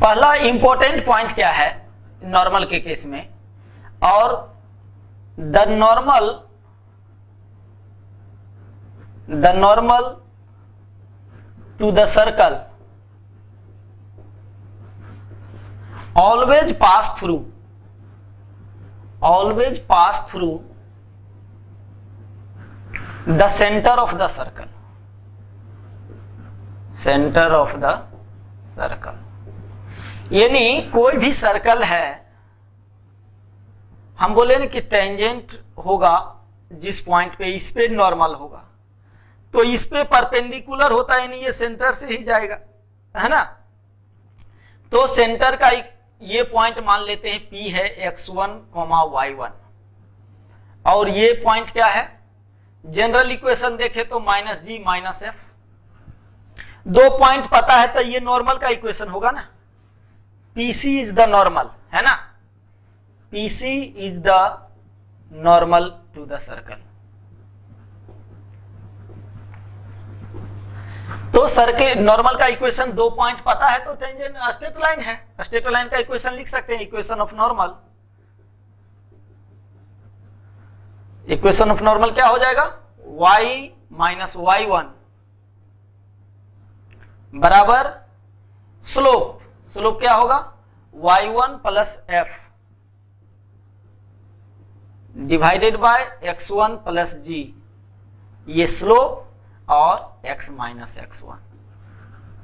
पहला इंपॉर्टेंट पॉइंट क्या है नॉर्मल के केस में, और the normal to the circle always pass through the center of the circle, centre of the circle. यानी कोई भी सर्कल है, हम बोले ना कि टेंजेंट होगा जिस पॉइंट पे, इस पे नॉर्मल होगा, तो इस पे परपेंडिकुलर होता है, यानी ये सेंटर से ही जाएगा, है ना। तो सेंटर का ये पॉइंट मान लेते हैं P है x1, y1, और ये पॉइंट क्या है, जनरल इक्वेशन देखे तो माइनस जी माइनस एफ। दो पॉइंट पता है तो ये नॉर्मल का इक्वेशन होगा ना, PC इज द नॉर्मल, है ना, PC is the normal to the circle. तो सर्किल नॉर्मल का इक्वेशन दो पॉइंट पता है तो टेंजेंट स्ट्रेट लाइन है, स्ट्रेट लाइन का इक्वेशन लिख सकते हैं, equation of normal. Equation of normal क्या हो जाएगा, y माइनस y1 बराबर स्लोप, स्लोप क्या होगा y1 plus f divided by x1 plus g, ये स्लोप और x माइनस x1,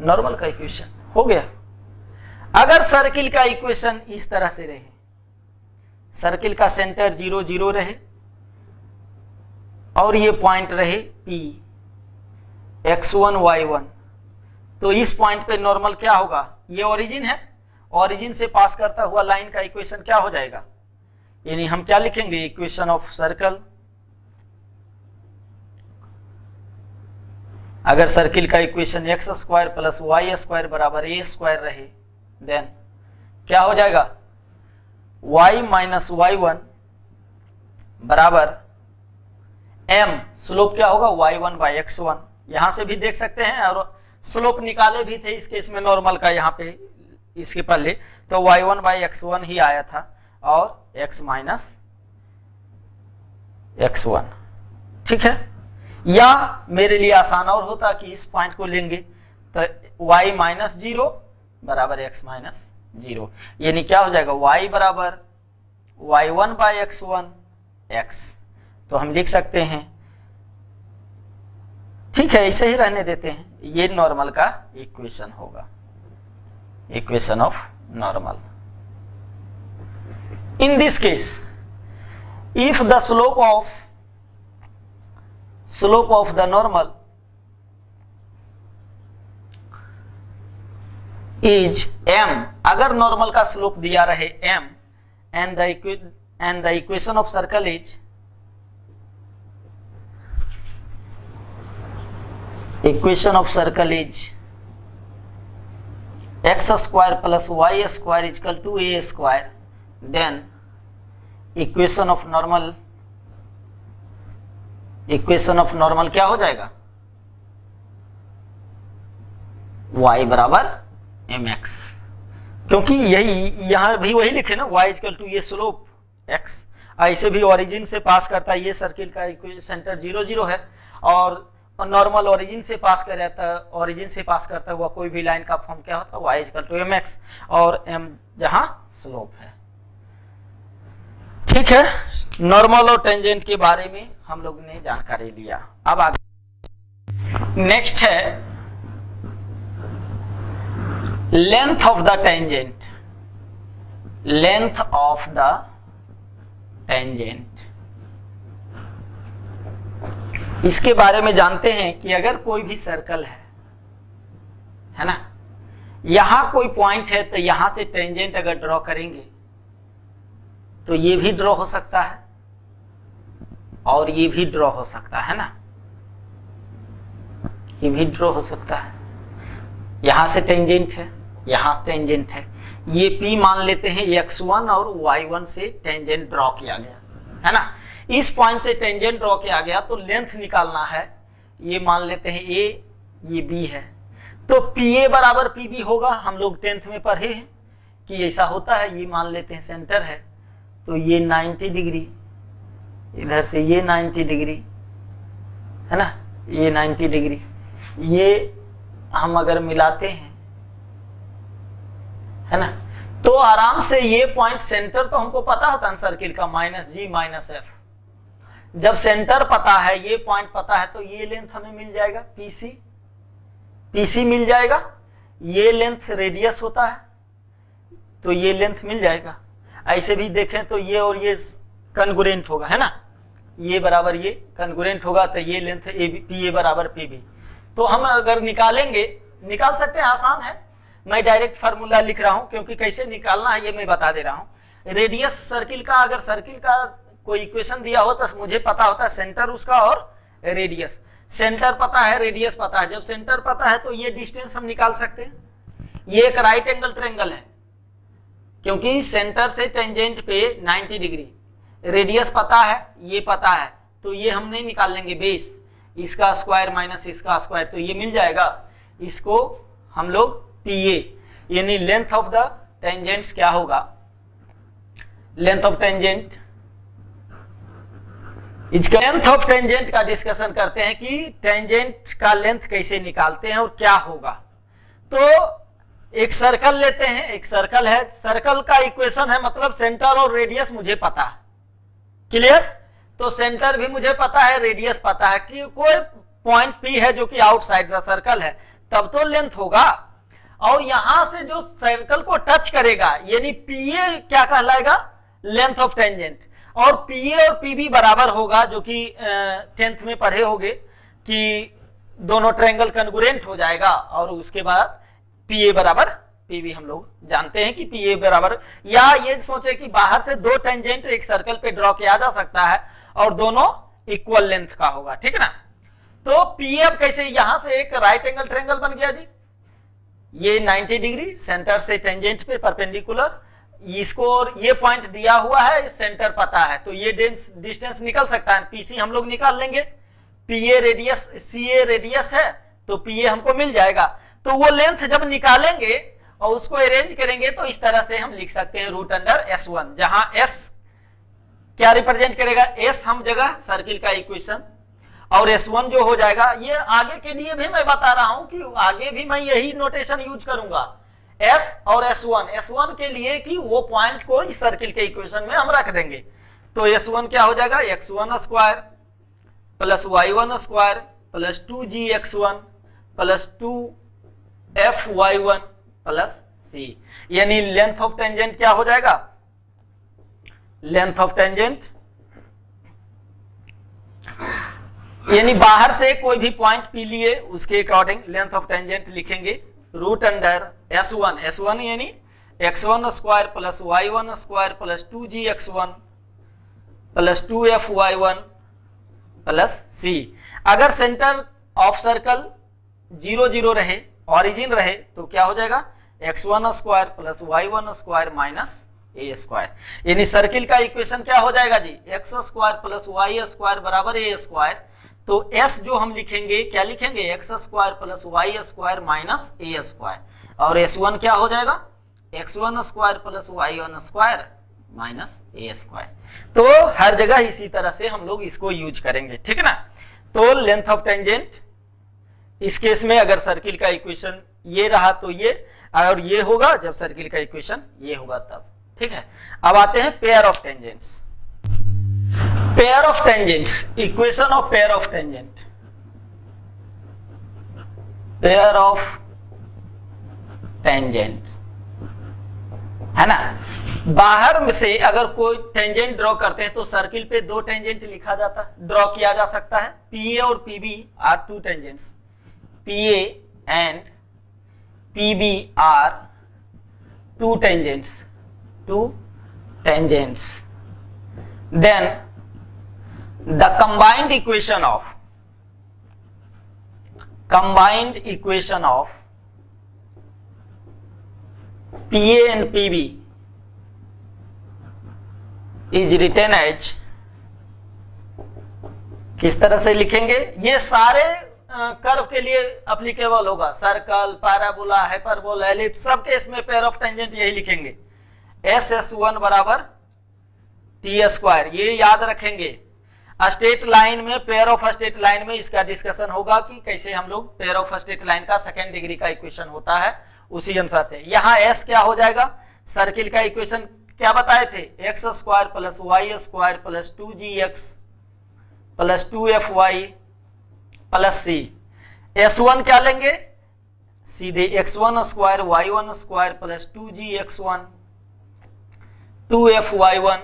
नॉर्मल का इक्वेशन हो गया। अगर सर्किल का इक्वेशन इस तरह से रहे, सर्किल का सेंटर 0 0 रहे और ये पॉइंट रहे P x1 y1, तो इस पॉइंट पे नॉर्मल क्या होगा, ये ओरिजिन है, ओरिजिन से पास करता हुआ लाइन का इक्वेशन क्या हो जाएगा, यानी हम क्या लिखेंगे, इक्वेशन ऑफ सर्कल। अगर सर्किल का equation x square plus y square बराबर ए स्क्वायर रहे, देन क्या हो जाएगा, y माइनस y1 बराबर m, स्लोप क्या होगा y1 बाई x1, यहां से भी देख सकते हैं, और स्लोप निकाले भी थे इस केस में नॉर्मल का, यहाँ पे इसके पहले तो y1 बाई x1 ही आया था, और x माइनस x1। ठीक है, या मेरे लिए आसान और होता कि इस पॉइंट को लेंगे तो y माइनस 0 बराबर x माइनस 0, यानी क्या हो जाएगा, y बराबर y1 बाई x1 x, तो हम लिख सकते हैं, ठीक है ऐसे ही रहने देते हैं, ये नॉर्मल का इक्वेशन होगा, equation of normal. In this case if the slope of the normal is m, अगर नॉर्मल का स्लोप दिया रहे m, and the equation of circle is x square plus y square is equal to a square, then equation of normal क्या हो जाएगा, y बराबर mx, क्योंकि यही यहां भी वही लिखे ना, y इक्वल टू ये स्लोप x, ऐसे भी ओरिजिन से पास करता है, ये सर्किल का सेंटर 0 0 है, और नॉर्मल ओरिजिन से पास करता हुआ कोई भी लाइन का फॉर्म क्या होता है, y इक्वल टू mx, और m जहां स्लोप है। ठीक है, नॉर्मल और टेंजेंट के बारे में हम लोग ने जानकारी लिया। अब आगे नेक्स्ट है लेंथ ऑफ द टेंजेंट। इसके बारे में जानते हैं कि अगर कोई भी सर्कल है ना, यहां कोई पॉइंट है, तो यहां से टेंजेंट अगर ड्रॉ करेंगे तो ये भी ड्रॉ हो सकता है और ये भी ड्रॉ हो सकता है ना, ये भी ड्रॉ हो सकता है। यहां से टेंजेंट है, यहां टेंजेंट है, ये P मान लेते हैं, x1 और y1 से टेंजेंट ड्रॉ किया गया है ना। इस पॉइंट से टेंजेंट ड्रॉ किया गया तो लेंथ निकालना है, ये मान लेते हैं A, ये B है, तो PA बराबर PB होगा। हम लोग 10th में पढ़े हैं कि ऐसा होता है। ये मान लेते हैं सेंटर है, तो ये 90 डिग्री, इधर से ये 90 डिग्री है ना, ये 90 डिग्री, ये हम अगर मिलाते हैं है ना, तो आराम से ये पॉइंट सेंटर तो हमको पता होता है सर्किल का, -g -f। जब सेंटर पता है, ये पॉइंट पता है, तो ये लेंथ हमें मिल जाएगा, PC मिल जाएगा। ये लेंथ रेडियस होता है, तो ये लेंथ मिल जाएगा। ऐसे भी देखें तो ये और ये कन्गुरेंट होगा है ना, ये बराबर ये कन्गुरेंट होगा, तो ये लेंथ PA बराबर PB। तो हम अगर निकालेंगे, निकाल सकते हैं, आसान है। मैं डायरेक्ट फार्मूला लिख रहा हूं क्योंकि कैसे निकालना है ये मैं बता दे रहा हूं। रेडियस सर्किल का, अगर सर्किल का कोई इक्वेशन दिया हो तो मुझे पता होता है सेंटर उसका और रेडियस। सेंटर पता है, रेडियस पता है। जब सेंटर पता है तो ये डिस्टेंस हम निकाल सकते हैं। ये एक राइट एंगल ट्रायंगल है क्योंकि सेंटर से टेंजेंट पे 90 डिग्री, रेडियस पता है, ये पता है, तो ये हम नहीं निकाल लेंगे बेस, इसका स्क्वायर माइनस इसका स्क्वायर, तो ये मिल जाएगा। इसको हम लोग PA यानी लेंथ ऑफ द टेंजेंट्स क्या होगा, लेंथ ऑफ टेंजेंट, इसका लेंथ ऑफ टेंजेंट का डिस्कशन करते हैं कि टेंजेंट का लेंथ कैसे निकालते हैं और क्या होगा। तो एक सर्कल लेते हैं, एक सर्कल है, सर्कल का इक्वेशन है, मतलब सेंटर और रेडियस मुझे पता है, क्लियर। तो सेंटर भी मुझे पता है, रेडियस पता है कि कोई पॉइंट P है जो कि आउटसाइड द सर्कल है, तब तो लेंथ होगा। और यहां से जो सर्कल को टच करेगा यानी PA क्या कहलाएगा, लेंथ ऑफ टेंजेंट। और PA और PB बराबर होगा, जो कि 10th में पढ़े होंगे कि दोनों ट्रायंगल कन्गुरेंट हो जाएगा, और उसके बाद PA बराबर PB हम लोग जानते हैं कि PA बराबर, या ये सोचे कि बाहर से दो टेंजेंट एक सर्कल पे ड्रॉ किया जा सकता है और दोनों इक्वल लेंथ का होगा, ठीक है ना। तो PA अब कैसे, यहां से एक राइट एंगल ट्रायंगल बन गया जी, ये 90 डिग्री सेंटर से टेंजेंट पे परपेंडिकुलर, इसको और ये पॉइंट दिया हुआ है, सेंटर पता है, तो ये डिस्टेंस निकल सकता है। PC हम लोग निकाल लेंगे, PA रेडियस, CA रेडियस है, तो PA हमको मिल जाएगा। तो वो लेंथ जब निकालेंगे और उसको अरेंज करेंगे तो इस तरह से हम लिख सकते हैं रूट अंडर S1, जहां S क्या रिप्रेजेंट करेगा, S हम जगह सर्किल का इक्वेशन, और S1 जो हो जाएगा, ये आगे के लिए भी मैं बता रहा हूं कि आगे भी मैं यही नोटेशन यूज करूंगा, S और S1 के लिए कि वो पॉइंट को इस सर्किल के इक्वेशन में हम रख देंगे। तो S1 क्या हो जाएगा, x1 square plus y1 square plus 2gx1 plus 2fy1 plus c, यानी लेंथ ऑफ टेंजेंट क्या हो जाएगा, लेंथ ऑफ टेंजेंट यानी बाहर से कोई भी पॉइंट P लिए उसके अकॉर्डिंग लेंथ ऑफ टेंजेंट लिखेंगे रूट अंडर S1 यानी x1 square plus y1 square plus 2gx1 plus 2FY1 plus c. अगर सेंटर ऑफ सर्कल 0 0 रहे, ऑरिजिन रहे, तो क्या हो जाएगा x1 square plus y1 square minus a square. यानी सर्किल का इक्वेशन क्या हो जाएगा जी, x square plus y square बराबर ए स्क्वायर। तो s जो हम लिखेंगे क्या लिखेंगे, x square plus y square minus a square. और s1 क्या हो जाएगा, x1 square plus y1 square minus a square. तो हर जगह इसी तरह से हम लोग इसको यूज करेंगे, ठीक है ना। तो लेंथ ऑफ टेंजेंट, इस केस में अगर सर्किल का इक्वेशन ये रहा तो ये, और ये होगा जब सर्किल का इक्वेशन ये होगा तब, ठीक है। अब आते हैं pair of tangents. Pair of tangents, equation of pair of tangent, pair of tangents, है ना। बाहर में से अगर कोई टेंजेंट ड्रॉ करते हैं तो सर्किल पे दो टेंजेंट लिखा जाता है, ड्रॉ किया जा सकता है। पीए और PB are two tangents, PA and PB are two tangents, two tangents. Then the combined equation of PA and PB is written as, किस तरह से लिखेंगे, ये सारे कर्व के लिए अप्लीकेबल होगा, सर्कल, पैराबोला, हाइपरबोला, एलिप्स, सब के इसमें पेयर ऑफ टेंजेंट यही लिखेंगे। SS1 बराबर टी स्क्वायर, ये याद रखेंगे। स्ट्रेट लाइन में, पेयर ऑफ स्ट्रेट लाइन में इसका डिस्कशन होगा कि कैसे हम लोग पेयर ऑफ स्ट्रेट लाइन का सेकेंड डिग्री का इक्वेशन होता है, उसी अनुसार से। यहाँ S क्या हो जाएगा, सर्किल का इक्वेशन क्या बताए थे, x square plus y square plus 2gx plus 2fy plus c. S1 क्या लेंगे, सीधे x1 square y1 square plus 2gx1 2fy1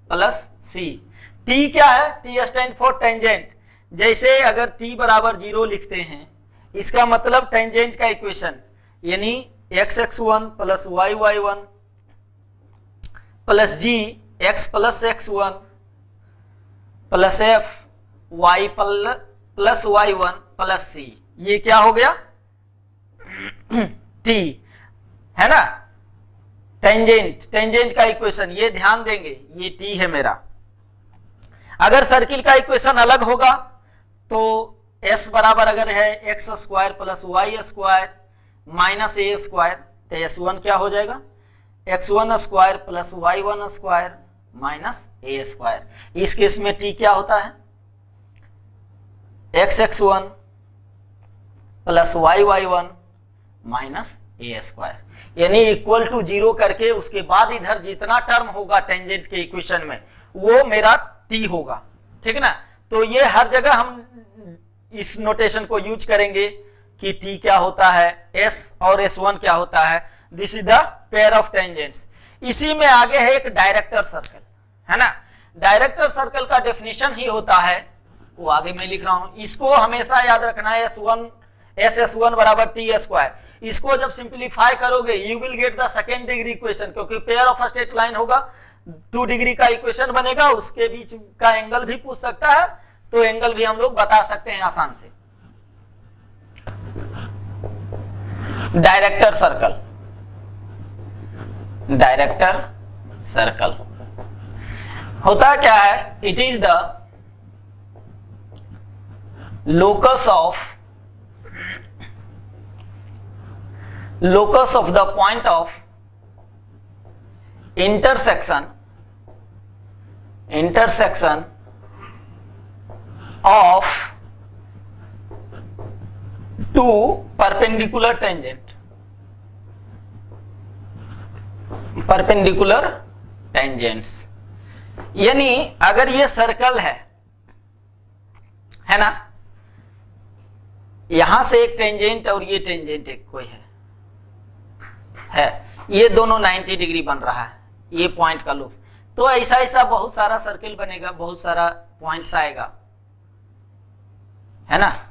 plus c. T क्या है, T स्टैंड फॉर टेंजेंट। जैसे अगर T बराबर 0 लिखते हैं, इसका मतलब टेंजेंट का इक्वेशन यानी x(x1) plus y(y1) plus g x plus x1 plus f y plus y1 plus c, ये क्या हो गया T, है ना। टेंजेंट का इक्वेशन ये ध्यान देंगे, ये T है मेरा। अगर सर्किल का इक्वेशन अलग होगा तो S बराबर अगर है x square plus y square minus a square, तो S1 क्या हो जाएगा, x1 square plus y1 square minus a square. इस केस में T क्या होता है, x(x1) plus y(y1) minus a square. यानी इक्वल टू 0 करके उसके बाद इधर जितना टर्म होगा टेंजेंट के इक्वेशन में वो मेरा T होगा, ठीक है ना। तो ये हर जगह हम इस नोटेशन को यूज करेंगे कि T क्या होता है, S और S1 क्या होता है। This is the pair of tangents. इसी में आगे है एक डायरेक्टर सर्कल, है ना। डायरेक्टर सर्कल का डेफिनेशन ही होता है, वो आगे मैं लिख रहा हूं, इसको हमेशा याद रखना है, SS1 बराबर T स्क्वायर। इसको जब सिंप्लीफाई करोगे you will get the second degree equation, क्योंकि पेयर ऑफ स्ट्रेट लाइन होगा, 2 डिग्री का इक्वेशन बनेगा, उसके बीच का एंगल भी पूछ सकता है, तो एंगल भी हम लोग बता सकते हैं आसान से। डायरेक्टर सर्कल, डायरेक्टर सर्कल होता क्या है, it is the locus of the point of intersection of two perpendicular tangents। यानी अगर ये सर्कल है ना, यहां से एक टेंजेंट और ये टेंजेंट एक कोई है, ये दोनों 90 डिग्री बन रहा है, ये पॉइंट का लूप। तो ऐसा बहुत सारा सर्किल बनेगा, बहुत सारा पॉइंट्स आएगा, है ना,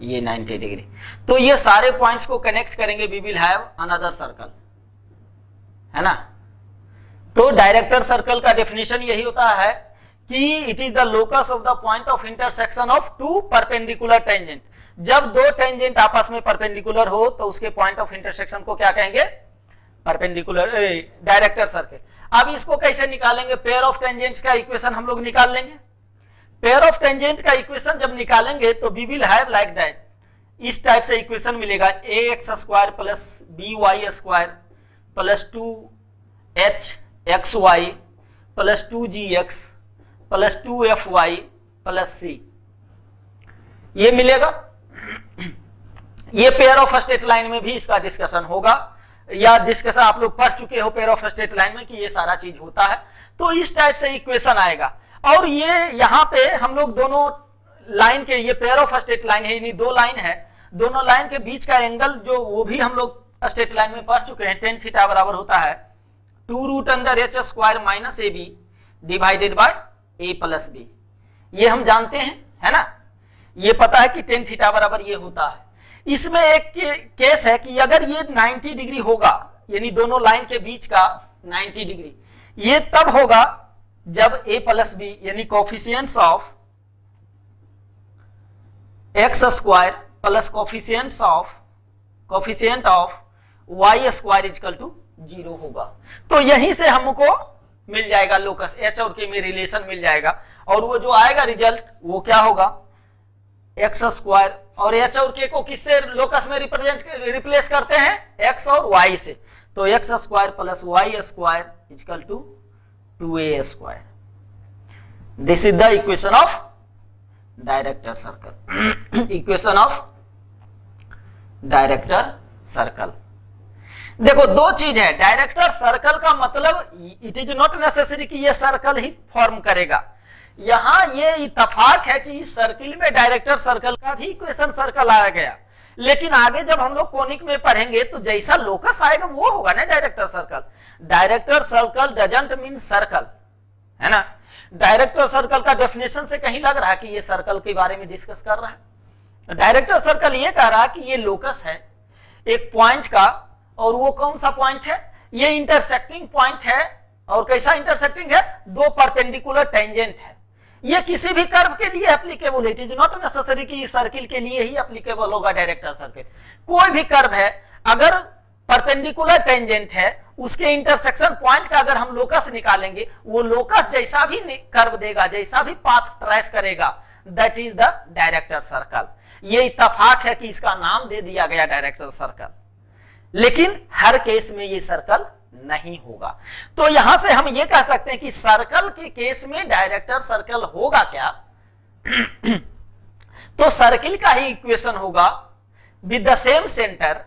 ये 90 डिग्री। तो ये सारे पॉइंट्स को कनेक्ट करेंगे, we will have another circle, है ना। तो डायरेक्टर सर्कल का डेफिनेशन यही होता है कि it is the locus of the point of intersection of two perpendicular tangent. जब दो टेंजेंट आपस में परपेंडिकुलर हो तो उसके पॉइंट ऑफ इंटरसेक्शन को क्या कहेंगे? Perpendicular director circle. अब इसको कैसे निकालेंगे? पेयर ऑफ टेंजेंट्स का इक्वेशन हम लोग निकाल लेंगे। पेयर ऑफ टेंजेंट का इक्वेशन जब निकालेंगे तो we will have like that, इस टाइप से इक्वेशन मिलेगा, ax square plus by square plus 2hxy plus 2gx plus 2fy plus c, ये मिलेगा। ये पेयर ऑफ स्ट्रेट लाइन में भी इसका डिस्कशन होगा, या डिस्कशन आप लोग पढ़ चुके हो पेयर ऑफ स्ट्रेट लाइन में कि ये सारा चीज होता है। तो इस टाइप से इक्वेशन आएगा, और ये यहाँ पे हम लोग दोनों लाइन के, ये पेयर ऑफ स्ट्रेट लाइन है, यानी दो लाइन है, दोनों लाइन के बीच का एंगल जो वो भी हम लोग स्ट्रेट लाइन में पढ़ चुके हैं, tan थीटा बराबर होता है 2√h square minus ab divided by a plus b। ये हम जानते हैं, है ना, ये पता है कि tan थीटा बराबर ये होता है। इसमें एक केस है कि अगर ये 90 डिग्री होगा, यानी दोनों लाइन के बीच का 90 डिग्री, ये तब होगा जब a प्लस b यानी coefficients of x square plus coefficient of y square equal to 0 होगा। तो यहीं से हमको मिल जाएगा लोकस, h और k में रिलेशन मिल जाएगा, और वो जो आएगा रिजल्ट वो क्या होगा? x स्क्वायर, और h और k को किससे लोकस में रिप्लेस करते हैं? x और y से। तो x square plus y square equal to 2a square. This is the equation of director circle. Equation of director circle. देखो दो चीज है, डायरेक्टर सर्कल का मतलब इट इज नॉट नेसेसरी कि ये सर्कल ही फॉर्म करेगा। यहां ये इत्तेफाक है कि इस सर्किल में डायरेक्टर सर्कल का भी इक्वेशन सर्कल आया गया, लेकिन आगे जब हम लोग कोनिक में पढ़ेंगे तो जैसा लोकस आएगा वो होगा ना director circle. Director circle doesn't mean circle, है ना। डायरेक्टर सर्कल का डेफिनेशन से कहीं लग रहा है कि ये सर्कल के बारे में डिस्कस कर रहा है। डायरेक्टर सर्कल ये कह रहा है कि ये लोकस है एक पॉइंट का, और वो कौन सा पॉइंट है? ये इंटरसेक्टिंग पॉइंट है। और कैसा इंटरसेक्टिंग है? दो परपेंडिकुलर टेंजेंट है। ये किसी भी कर्व के लिए एप्लीकेबल है, इट इज नॉट नेसेसरी कि इस सर्किल के लिए ही एप्लीकेबल होगा डायरेक्टर सर्किल। कोई भी कर्व है, अगर परपेंडिकुलर टेंजेंट है, उसके इंटरसेक्शन पॉइंट का अगर हम लोकस निकालेंगे, वो लोकस जैसा भी कर्व देगा, जैसा भी पाथ ट्रेस करेगा, that is the director circle. ये इत्तेफाक है कि इसका नाम दे दिया गया डायरेक्टर सर्कल, लेकिन हर केस में ये सर्कल नहीं होगा। तो यहां से हम ये कह सकते हैं कि सर्कल के केस में डायरेक्टर सर्कल होगा क्या? तो सर्किल का ही इक्वेशन होगा with the same centre,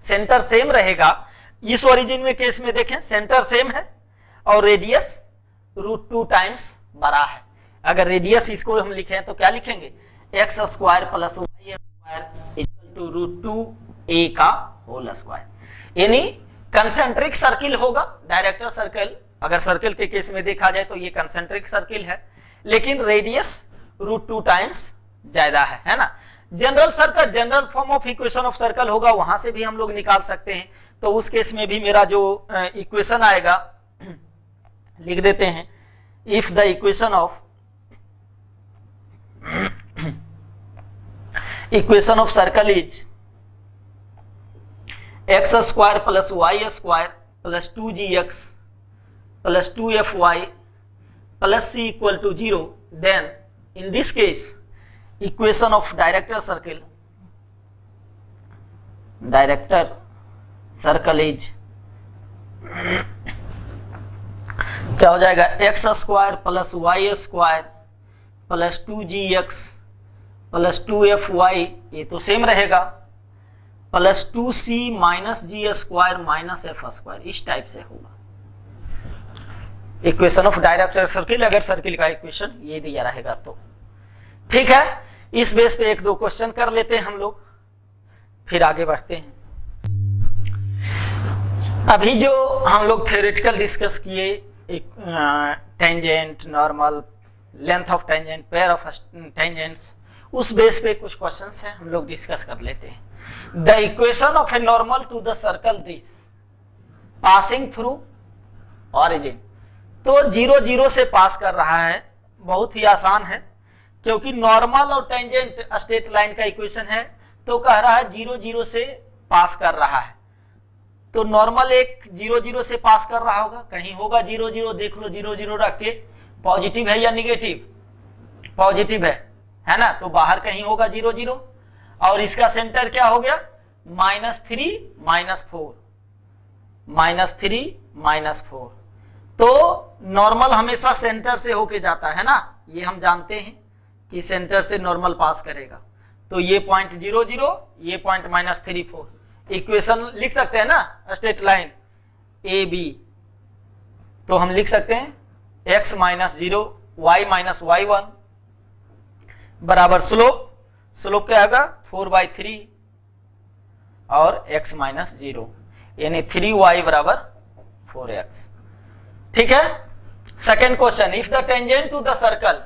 centre same रहेगा। इस ओरिजिन में केस में देखें सेंटर सेम है और रेडियस √2 टाइम्स बड़ा है। अगर रेडियस इसको हम लिखें तो क्या लिखेंगे? x square plus y square equal to √2a का होल स्क्वायर, यानी कंसेंट्रिक सर्किल होगा डायरेक्टर सर्किल। अगर सर्किल के केस में देखा जाए तो ये कंसेंट्रिक सर्किल है, लेकिन रेडियस √2 टाइम्स ज्यादा है ना। General circle, general form of equation of circle होगा, वहां से भी हम लोग निकाल सकते हैं। तो उस केस में भी मेरा जो इक्वेशन आएगा लिख देते हैं, if the equation of circle is x square plus y square plus 2gx plus 2fy plus c equal to 0, then in this case equation of director circle is क्या हो जाएगा? x square plus y square plus 2gx plus 2fy, ये तो सेम रहेगा, plus 2c minus g square minus f square, इस टाइप से होगा इक्वेशन ऑफ डायरेक्टर सर्किल। अगर सर्किल का इक्वेशन ये दिया रहेगा तो ठीक है। इस बेस पे एक दो क्वेश्चन कर लेते हैं हम लोग, फिर आगे बढ़ते हैं। अभी जो हम लोग थ्योरेटिकल डिस्कस किए, एक tangent, normal, length of tangent, pair of tangents, उस बेस पे कुछ क्वेश्चंस हैं, हम लोग डिस्कस कर लेते हैं। The equation of a normal to the circle this passing through origin, तो 0 0 से पास कर रहा है, बहुत ही आसान है, क्योंकि नॉर्मल और टेंजेंट स्ट्रेट लाइन का इक्वेशन है, तो कह रहा है 0 0 से पास कर रहा है, तो नॉर्मल एक 0 0 से पास कर रहा होगा, कहीं होगा 0 0, देख लो 0 0 रख के, पॉजिटिव है या निगेटिव, पॉजिटिव है ना, तो बाहर कहीं होगा 0 0, और इसका सेंटर क्या हो गया -3 -4, -3 -4, तो नॉर्मल हमेशा सेंटर से होके जाता है ना, ये हम जानते हैं कि सेंटर से नॉर्मल पास करेगा, तो ये पॉइंट 0 0, ये पॉइंट -3 4, इक्वेशन लिख सकते हैं ना स्ट्रेट लाइन ए बी, तो हम लिख सकते हैं x -0 y -y1 बराबर स्लोप क्या होगा 4/3 और x -0, यानी 3y बराबर 4x। ठीक है। Second question, if the tangent to the circle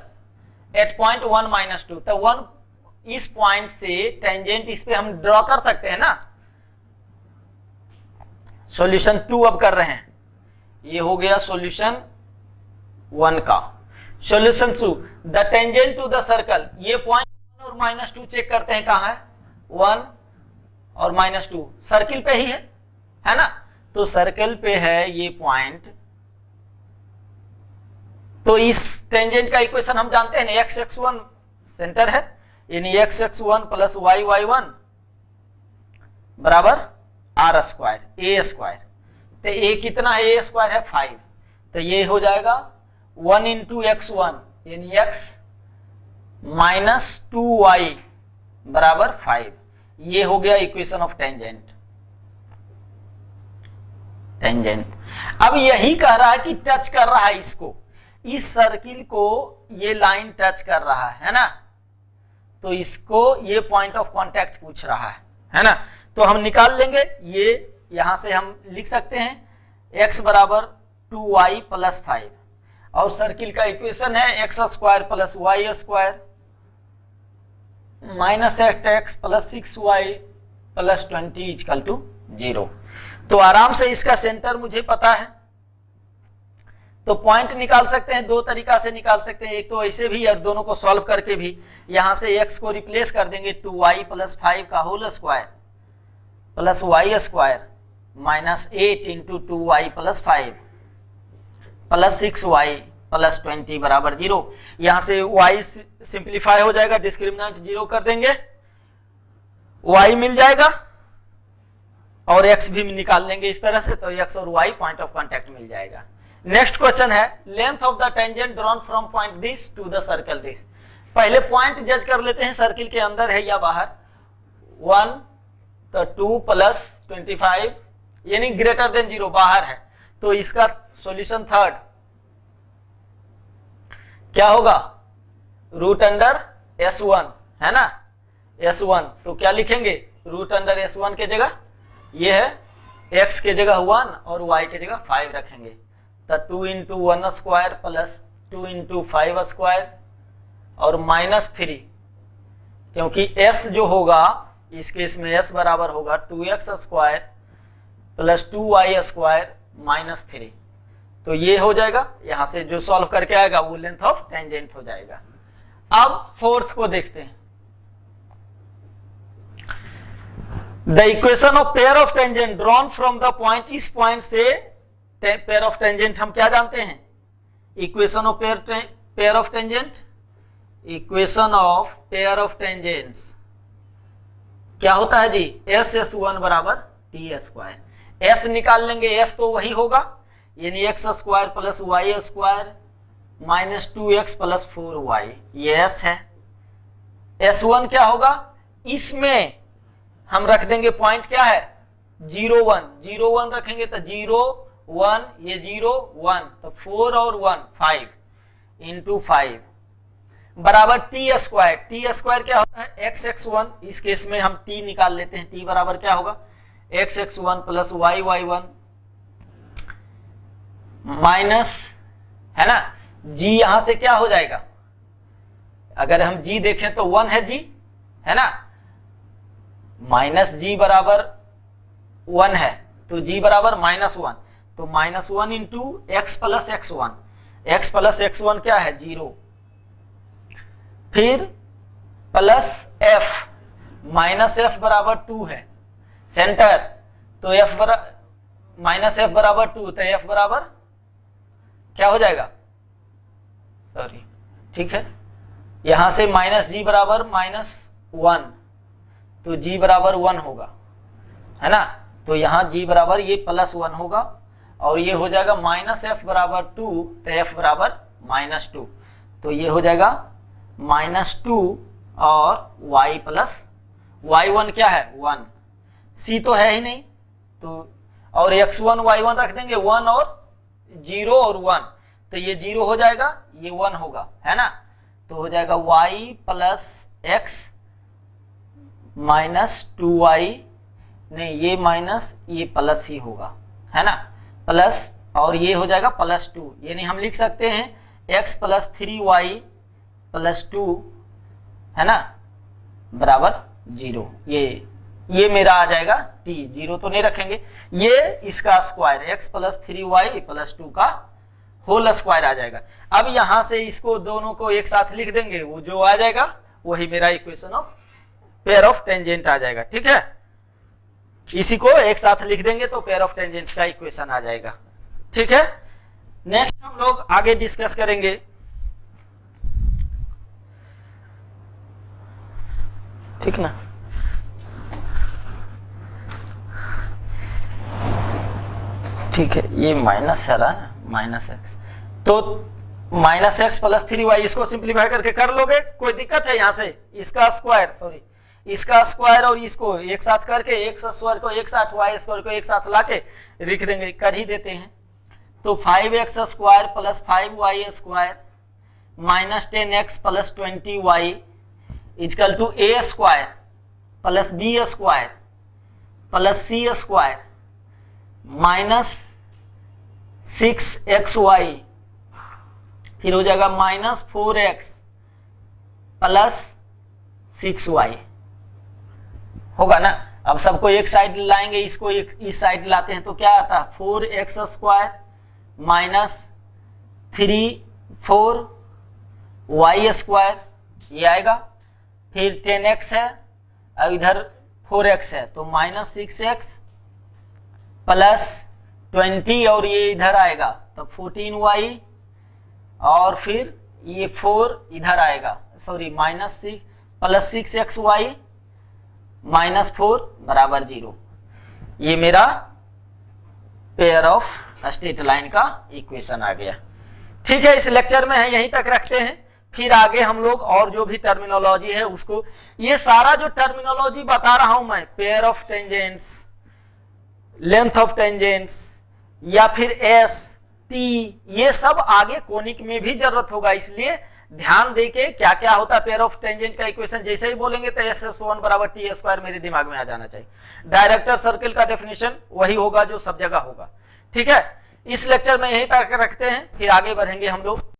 at point 1 -2, तो 1 इस पॉइंट से टेंजेंट इस पे हम ड्रॉ कर सकते हैं ना, सॉल्यूशन 2 अब कर रहे हैं, ये हो गया सॉल्यूशन 1 का। Solution 2, the tangent to the circle, ये पॉइंट 1 और -2 चेक करते हैं कहां है, 1 और -2 सर्किल पे ही है ना, तो सर्कल पे है ये पॉइंट, तो इस टेंजेंट का इक्वेशन हम जानते हैं ना, x(x1) सेंटर है, यानी x(x1) + y(y1) बराबर r², a², तो a कितना है, a² है 5, तो ये हो जाएगा 1 × x1 यानी x -2y बराबर 5, ये हो गया इक्वेशन ऑफ टेंजेंट। अब यही कह रहा है कि टच कर रहा है इसको, इस सर्किल को ये लाइन टच कर रहा है ना, तो इसको ये पॉइंट ऑफ कांटेक्ट पूछ रहा है ना, तो हम निकाल लेंगे, ये यहां से हम लिख सकते हैं x बराबर 2y + 5, और सर्किल का इक्वेशन है x² + y² -8x + 6y + 20 = 0, तो आराम से इसका सेंटर मुझे पता है, तो पॉइंट निकाल सकते हैं, दो तरीका से निकाल सकते हैं, एक तो ऐसे भी और दोनों को सॉल्व करके भी, यहां से x को रिप्लेस कर देंगे 2y + 5 का whole square + y² -8 × 2y + 5 + 6y + 20 बराबर 0, यहां से y सिंप्लीफाई हो जाएगा, डिस्क्रिमिनेंट 0 कर देंगे, y मिल जाएगा और x भी निकाल लेंगे इस तरह से, तो x और y पॉइंट ऑफ कांटेक्ट मिल जाएगा। नेक्स्ट क्वेश्चन है, length of the tangent drawn from point this to the circle this, पहले पॉइंट जज कर लेते हैं, सर्किल के अंदर है या बाहर, 1 तो 2 + 25 यानी ग्रेटर देन 0 बाहर है, तो इसका सॉल्यूशन थर्ड क्या होगा, √S1 है ना, S1, तो क्या लिखेंगे, √S1 के जगह ये है, x के जगह 1 और y के जगह 5 रखेंगे, तो 2 × 1² + 2 × 5² और -3, क्योंकि s जो होगा इस केस में s बराबर होगा 2x² + 2y² -3, तो ये हो जाएगा, यहां से जो सॉल्व करके आएगा वो लेंथ ऑफ टेंजेंट हो जाएगा। अब फोर्थ को देखते हैं, the equation of pair of tangent drawn from the point, इस पॉइंट से पेयर ऑफ टेंजेंट हम क्या जानते हैं, equation of pair of tangent, equation of pair of tangents क्या होता है जी, s(s1) बराबर t², s निकाल लेंगे, s तो वही होगा, यानी x² + y² -2x + 4y, ये s है, s1 क्या होगा, इसमें हम रख देंगे पॉइंट क्या है 0 1 रखेंगे, तो 0 1 ये 0 1, तो 4 और 1 5 × 5 बराबर t² क्या होता है, x(x1), इस केस में हम t निकाल लेते हैं, t बराबर क्या होगा, x(x1) + y(y1) माइनस है ना, g यहां से क्या हो जाएगा, अगर हम g देखें तो 1 है g है ना, -g बराबर 1 है, तो g बराबर -1, तो -1 into x plus x1, x plus x1 क्या है 0, फिर प्लस f, माइनस f बराबर 2 है सेंटर, तो माइनस f बराबर 2, तो f बराबर क्या हो जाएगा, सॉरी ठीक है, यहां से माइनस g बराबर -1, तो g बराबर 1 होगा, है ना, तो यहां g बराबर ये +1 होगा, और ये हो जाएगा -f बराबर 2, तो f बराबर -2, तो ये हो जाएगा -2 और y प्लस y1 क्या है 1, c तो है ही नहीं, तो और x1 y1 रख देंगे 1 और 0 और 1, तो ये 0 हो जाएगा, ये 1 होगा, है ना, तो हो जाएगा y प्लस x -2y, नहीं ये माइनस ये प्लस ही होगा, है ना, प्लस, और ये हो जाएगा +2, यानी हम लिख सकते हैं x प्लस 3y प्लस 2, है ना, बराबर 0। ये मेरा आ जाएगा t, 0 तो नहीं रखेंगे, ये इसका square x plus 3y plus 2 का होल स्क्वायर आ जाएगा। अब यहां से इसको दोनों को एक साथ लिख देंगे, वो जो आ जाएगा वही मेरा equation of pair of tangent आ जाएगा, ठीक है, इसी को एक साथ लिख देंगे तो पेयर ऑफ टेंजेंट्स का इक्वेशन आ जाएगा, ठीक है। नेक्स्ट हम लोग आगे डिस्कस करेंगे ठीक ना, ठीक है, ये माइनस है ना, -x, तो -x प्लस 3y, इसको सिंप्लीफाई करके कर लोगे, कोई दिक्कत है, यहां से इसका स्क्वायर, सॉरी इसका स्क्वायर और इसको एक साथ करके x स्क्वायर को एक साथ y स्क्वायर को एक साथ लाके लिख देंगे, कर ही देते हैं, तो 5x square plus 5y square minus 10x plus 20y equal to a square plus b square plus c square minus 6xy, फिर हो जाएगा -4x प्लस 6y, होगा ना। अब सबको एक साइड लाएंगे, इसको एक इस साइड लाते हैं तो क्या आता है 4x square minus 4y square, ये आएगा, फिर 10x है और इधर 4x है, तो -6x प्लस 20 और ये इधर आएगा तो 14y, और फिर ये 4 इधर आएगा, सॉरी -6 प्लस 6xy -4 बराबर 0, ये मेरा पेयर ऑफ स्ट्रेट लाइन का इक्वेशन आ गया, ठीक है। इस लेक्चर में है यहीं तक रखते हैं, फिर आगे हम लोग और जो भी टर्मिनोलॉजी है उसको, ये सारा जो टर्मिनोलॉजी बता रहा हूं मैं, pair of tangents, length of tangents, या फिर एस टी, ये सब आगे कोनिक में भी जरूरत होगा, इसलिए ध्यान देके क्या क्या होता है पेयर ऑफ टेंजेंट का इक्वेशन, जैसे ही बोलेंगे तो s1 बराबर t स्क्वायर मेरे दिमाग में आ जाना चाहिए। डायरेक्टर सर्किल का डेफिनेशन वही होगा जो सब जगह होगा, ठीक है। इस लेक्चर में यही तक रखते हैं, फिर आगे बढ़ेंगे हम लोग।